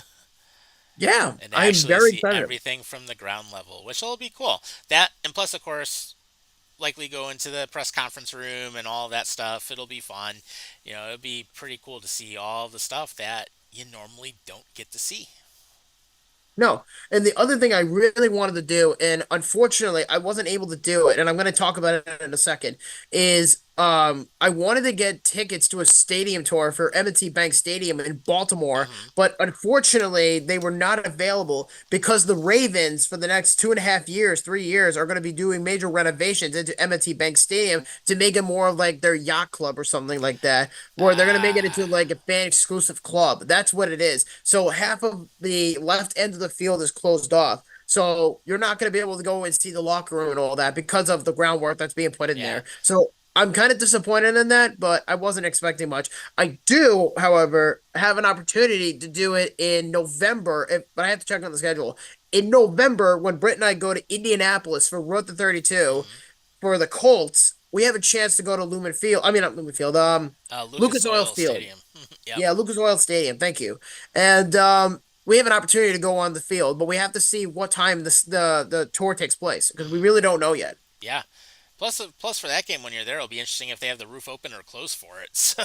Yeah, and I'm actually very see excited. everything from the ground level, which will be cool. That and plus, of course, likely go into the press conference room and all that stuff. It'll be fun. It'll be pretty cool to see all the stuff that you normally don't get to see. No, and the other thing I really wanted to do, and unfortunately I wasn't able to do it, and I'm going to talk about it in a second, is I wanted to get tickets to a stadium tour for M&T Bank Stadium in Baltimore, Hmm. but unfortunately they were not available because the Ravens for the next 2.5 years, 3 years are going to be doing major renovations into M&T Bank Stadium to make it more of like their yacht club or something like that, where they're going to make it into Ah, like a fan exclusive club. That's what it is. So half of the left end of the field is closed off. So you're not going to be able to go and see the locker room and all that because of the groundwork that's being put in yeah. there. So I'm kind of disappointed in that, but I wasn't expecting much. I do, however, have an opportunity to do it in November, but I have to check on the schedule. In November, when Britt and I go to Indianapolis for Road to 32 Hmm. for the Colts, we have a chance to go to Lumen Field. I mean, not Lumen Field, Lucas Lucas Oil Oil Field. Stadium. Yep. Yeah, Lucas Oil Stadium. Thank you. And we have an opportunity to go on the field, but we have to see what time the tour takes place because we Hmm. really don't know yet. Yeah. Plus for that game when you're there, it'll be interesting if they have the roof open or closed for it. So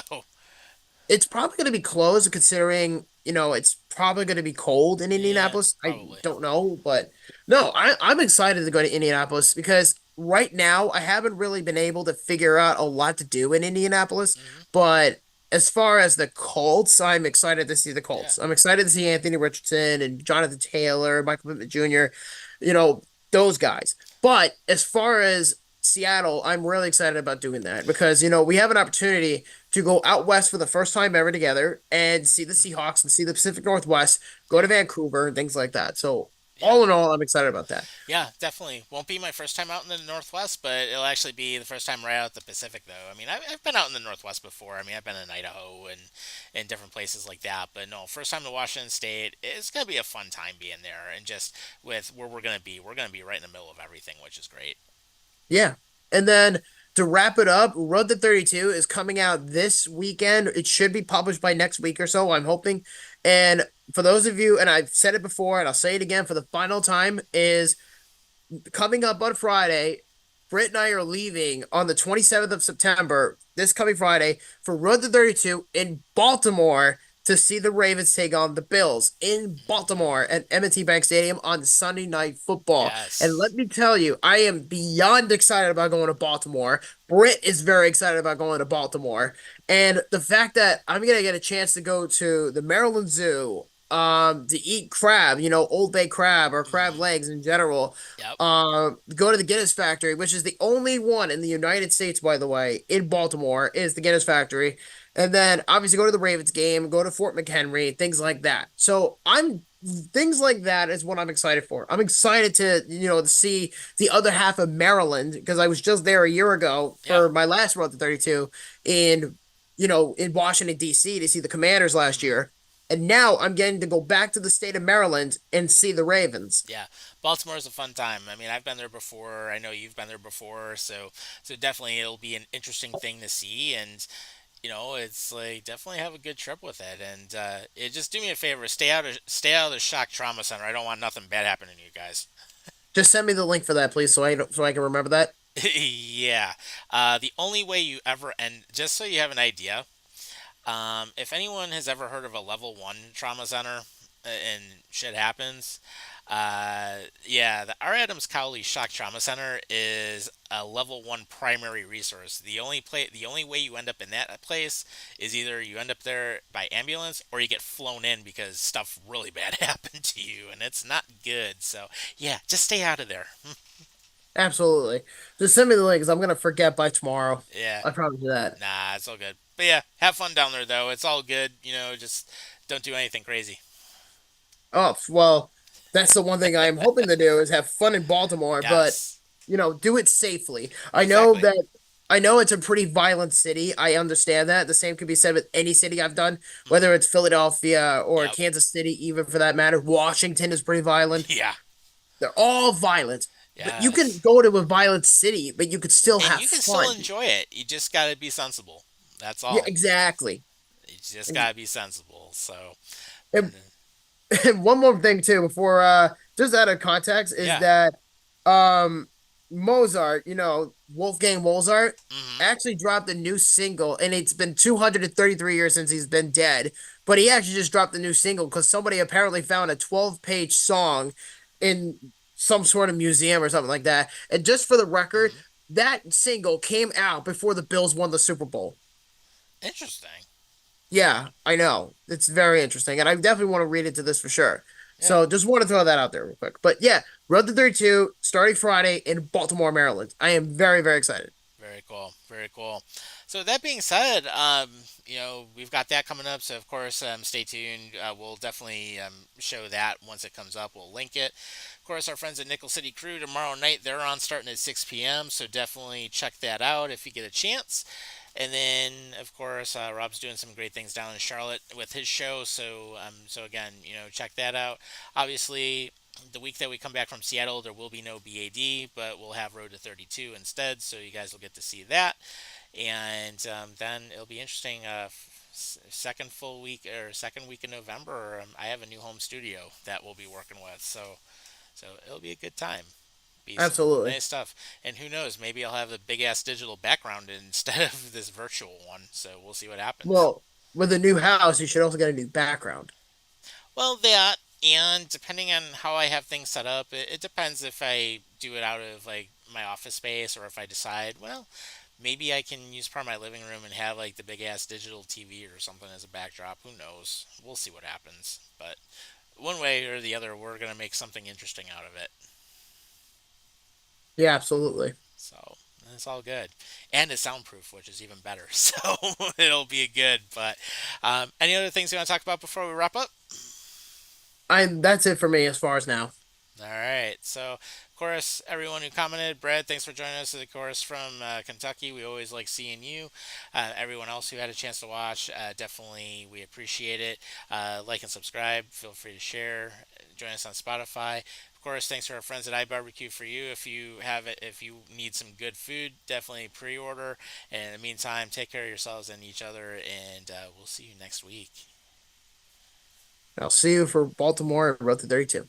It's probably going to be closed considering, it's probably going to be cold in yeah, Indianapolis. I probably. don't know, but no, I'm excited to go to Indianapolis because right now I haven't really been able to figure out a lot to do in Indianapolis. Hmm. But as far as the Colts, I'm excited to see the Yeah. Colts. I'm excited to see Anthony Richardson and Jonathan Taylor, Michael Pittman Jr., you know, those guys. But as far as Seattle, I'm really excited about doing that because, we have an opportunity to go out west for the first time ever together and see the Hmm. Seahawks and see the Pacific Northwest, go to Yeah. Vancouver and things like that. So, Yeah. all in all, I'm excited about that. Yeah, definitely. Won't be my first time out in the Northwest, but it'll actually be the first time right out the Pacific, though. I mean, I've been out in the Northwest before. I mean, I've been in Idaho and different places like that. But no, first time to Washington State. It's going to be a fun time being there. And just with where we're going to be right in the middle of everything, which is great. Yeah. And then to wrap it up, Road to 32 is coming out this weekend. It should be published by next week or so, I'm hoping. And for those of you, and I've said it before and I'll say it again for the final time, is coming up on Friday. Britt and I are leaving on the 27th of September, this coming Friday, for Road to 32 in Baltimore to see the Ravens take on the Bills in Baltimore at M&T Bank Stadium on Sunday Night Football. And let Yes. me tell you, I am beyond excited about going to Baltimore. Britt is very excited about going to Baltimore. And the fact that I'm going to get a chance to go to the Maryland Zoo, to eat crab, Old Bay crab or crab Hmm. legs in general, Yep. go to the Guinness Factory, which is the only one in the United States, by the way, in Baltimore, is the Guinness Factory. And then obviously go to the Ravens game, go to Fort McHenry, things like that. So things like that is what I'm excited for. I'm excited to see the other half of Maryland because I was just there a year ago Yeah. for my last Road to 32 in Washington, D.C. to see the Commanders last Hmm. year. And now I'm getting to go back to the state of Maryland and see the Ravens. Yeah, Baltimore is a fun time. I mean, I've been there before. I know you've been there before, so definitely it'll be an interesting thing to see. And it's like definitely have a good trip with it. And it just do me a favor, stay out of the shock trauma center. I don't want nothing bad happening to you guys. Just send me the link for that, please, so I can remember that. Yeah, the only way you ever end, just so you have an idea, if anyone has ever heard of a level one trauma center and shit happens, yeah, the R. Adams Cowley Shock Trauma Center is a level one primary resource. The only way you end up in that place is either you end up there by ambulance or you get flown in because stuff really bad happened to you and it's not good. So yeah, just stay out of there. Absolutely. Just send me the link 'cause I'm gonna forget by tomorrow. Yeah, I promise you that. nah, it's all good. But yeah, have fun down there though. It's all good. Just don't do anything crazy. Oh, well, that's the one thing I am hoping to do is have fun in Baltimore, but Yes, do it safely. exactly. I know it's a pretty violent city. I understand that. The same can be said with any city I've done, whether Hmm. it's Philadelphia or Yep. Kansas City, even for that matter. Washington is pretty violent. Yeah. They're all violent. But you can Yes. go to a violent city, but you could still And have you can still fun. enjoy it. You just got to be sensible. That's Yeah, all. exactly. You just got to be sensible. So, And, and one more thing too, before just out of context, is yeah. that um Mozart, Wolfgang Mozart, Hmm. actually dropped a new single, and it's been 233 years since he's been dead. But he actually just dropped a new single because somebody apparently found a 12-page song in some sort of museum or something like that. And just for the record, Hmm. that single came out before the Bills won the Super Bowl. Interesting. Yeah, I know. It's very interesting. And I definitely want to read into this for sure. Yeah. So just want to throw that out there real quick. But yeah, Road to 32 starting Friday in Baltimore, Maryland. I am very, very excited. Very cool. Very cool. So that being said, we've got that coming up. So of course, stay tuned. We'll definitely show that once it comes up. We'll link it. Of course, our friends at Nickel City Crew tomorrow night, they're on starting at 6 p.m. So definitely check that out if you get a chance. And then, of course, Rob's doing some great things down in Charlotte with his show. So again, check that out. Obviously, the week that we come back from Seattle, there will be no BAD, but we'll have Road to 32 instead. So you guys will get to see that. And then it'll be interesting. Second full week or second week in November, I have a new home studio that we'll be working with. So it'll be a good time. Be some Absolutely. nice stuff. And who knows, maybe I'll have a big ass digital background instead of this virtual one. So we'll see what happens. Well, with a new house, you should also get a new background. Well, that and depending on how I have things set up, it depends if I do it out of like my office space or if I decide, well, maybe I can use part of my living room and have like the big ass digital TV or something as a backdrop. Who knows? We'll see what happens. But one way or the other, we're gonna make something interesting out of it. Yeah, absolutely. So it's all good, and it's soundproof, which is even better. So it'll be good. But any other things you want to talk about before we wrap up? That's it for me as far as now. All right. So, of course, everyone who commented, Brad, thanks for joining us. Of course, from Kentucky, we always like seeing you. Everyone else who had a chance to watch, definitely we appreciate it. Like and subscribe. Feel free to share. Join us on Spotify. Of course, thanks to our friends at iBarbecue for you. If you have it, if you need some good food, definitely pre-order. And in the meantime, take care of yourselves and each other, and we'll see you next week. I'll see you for Baltimore and Road to 32.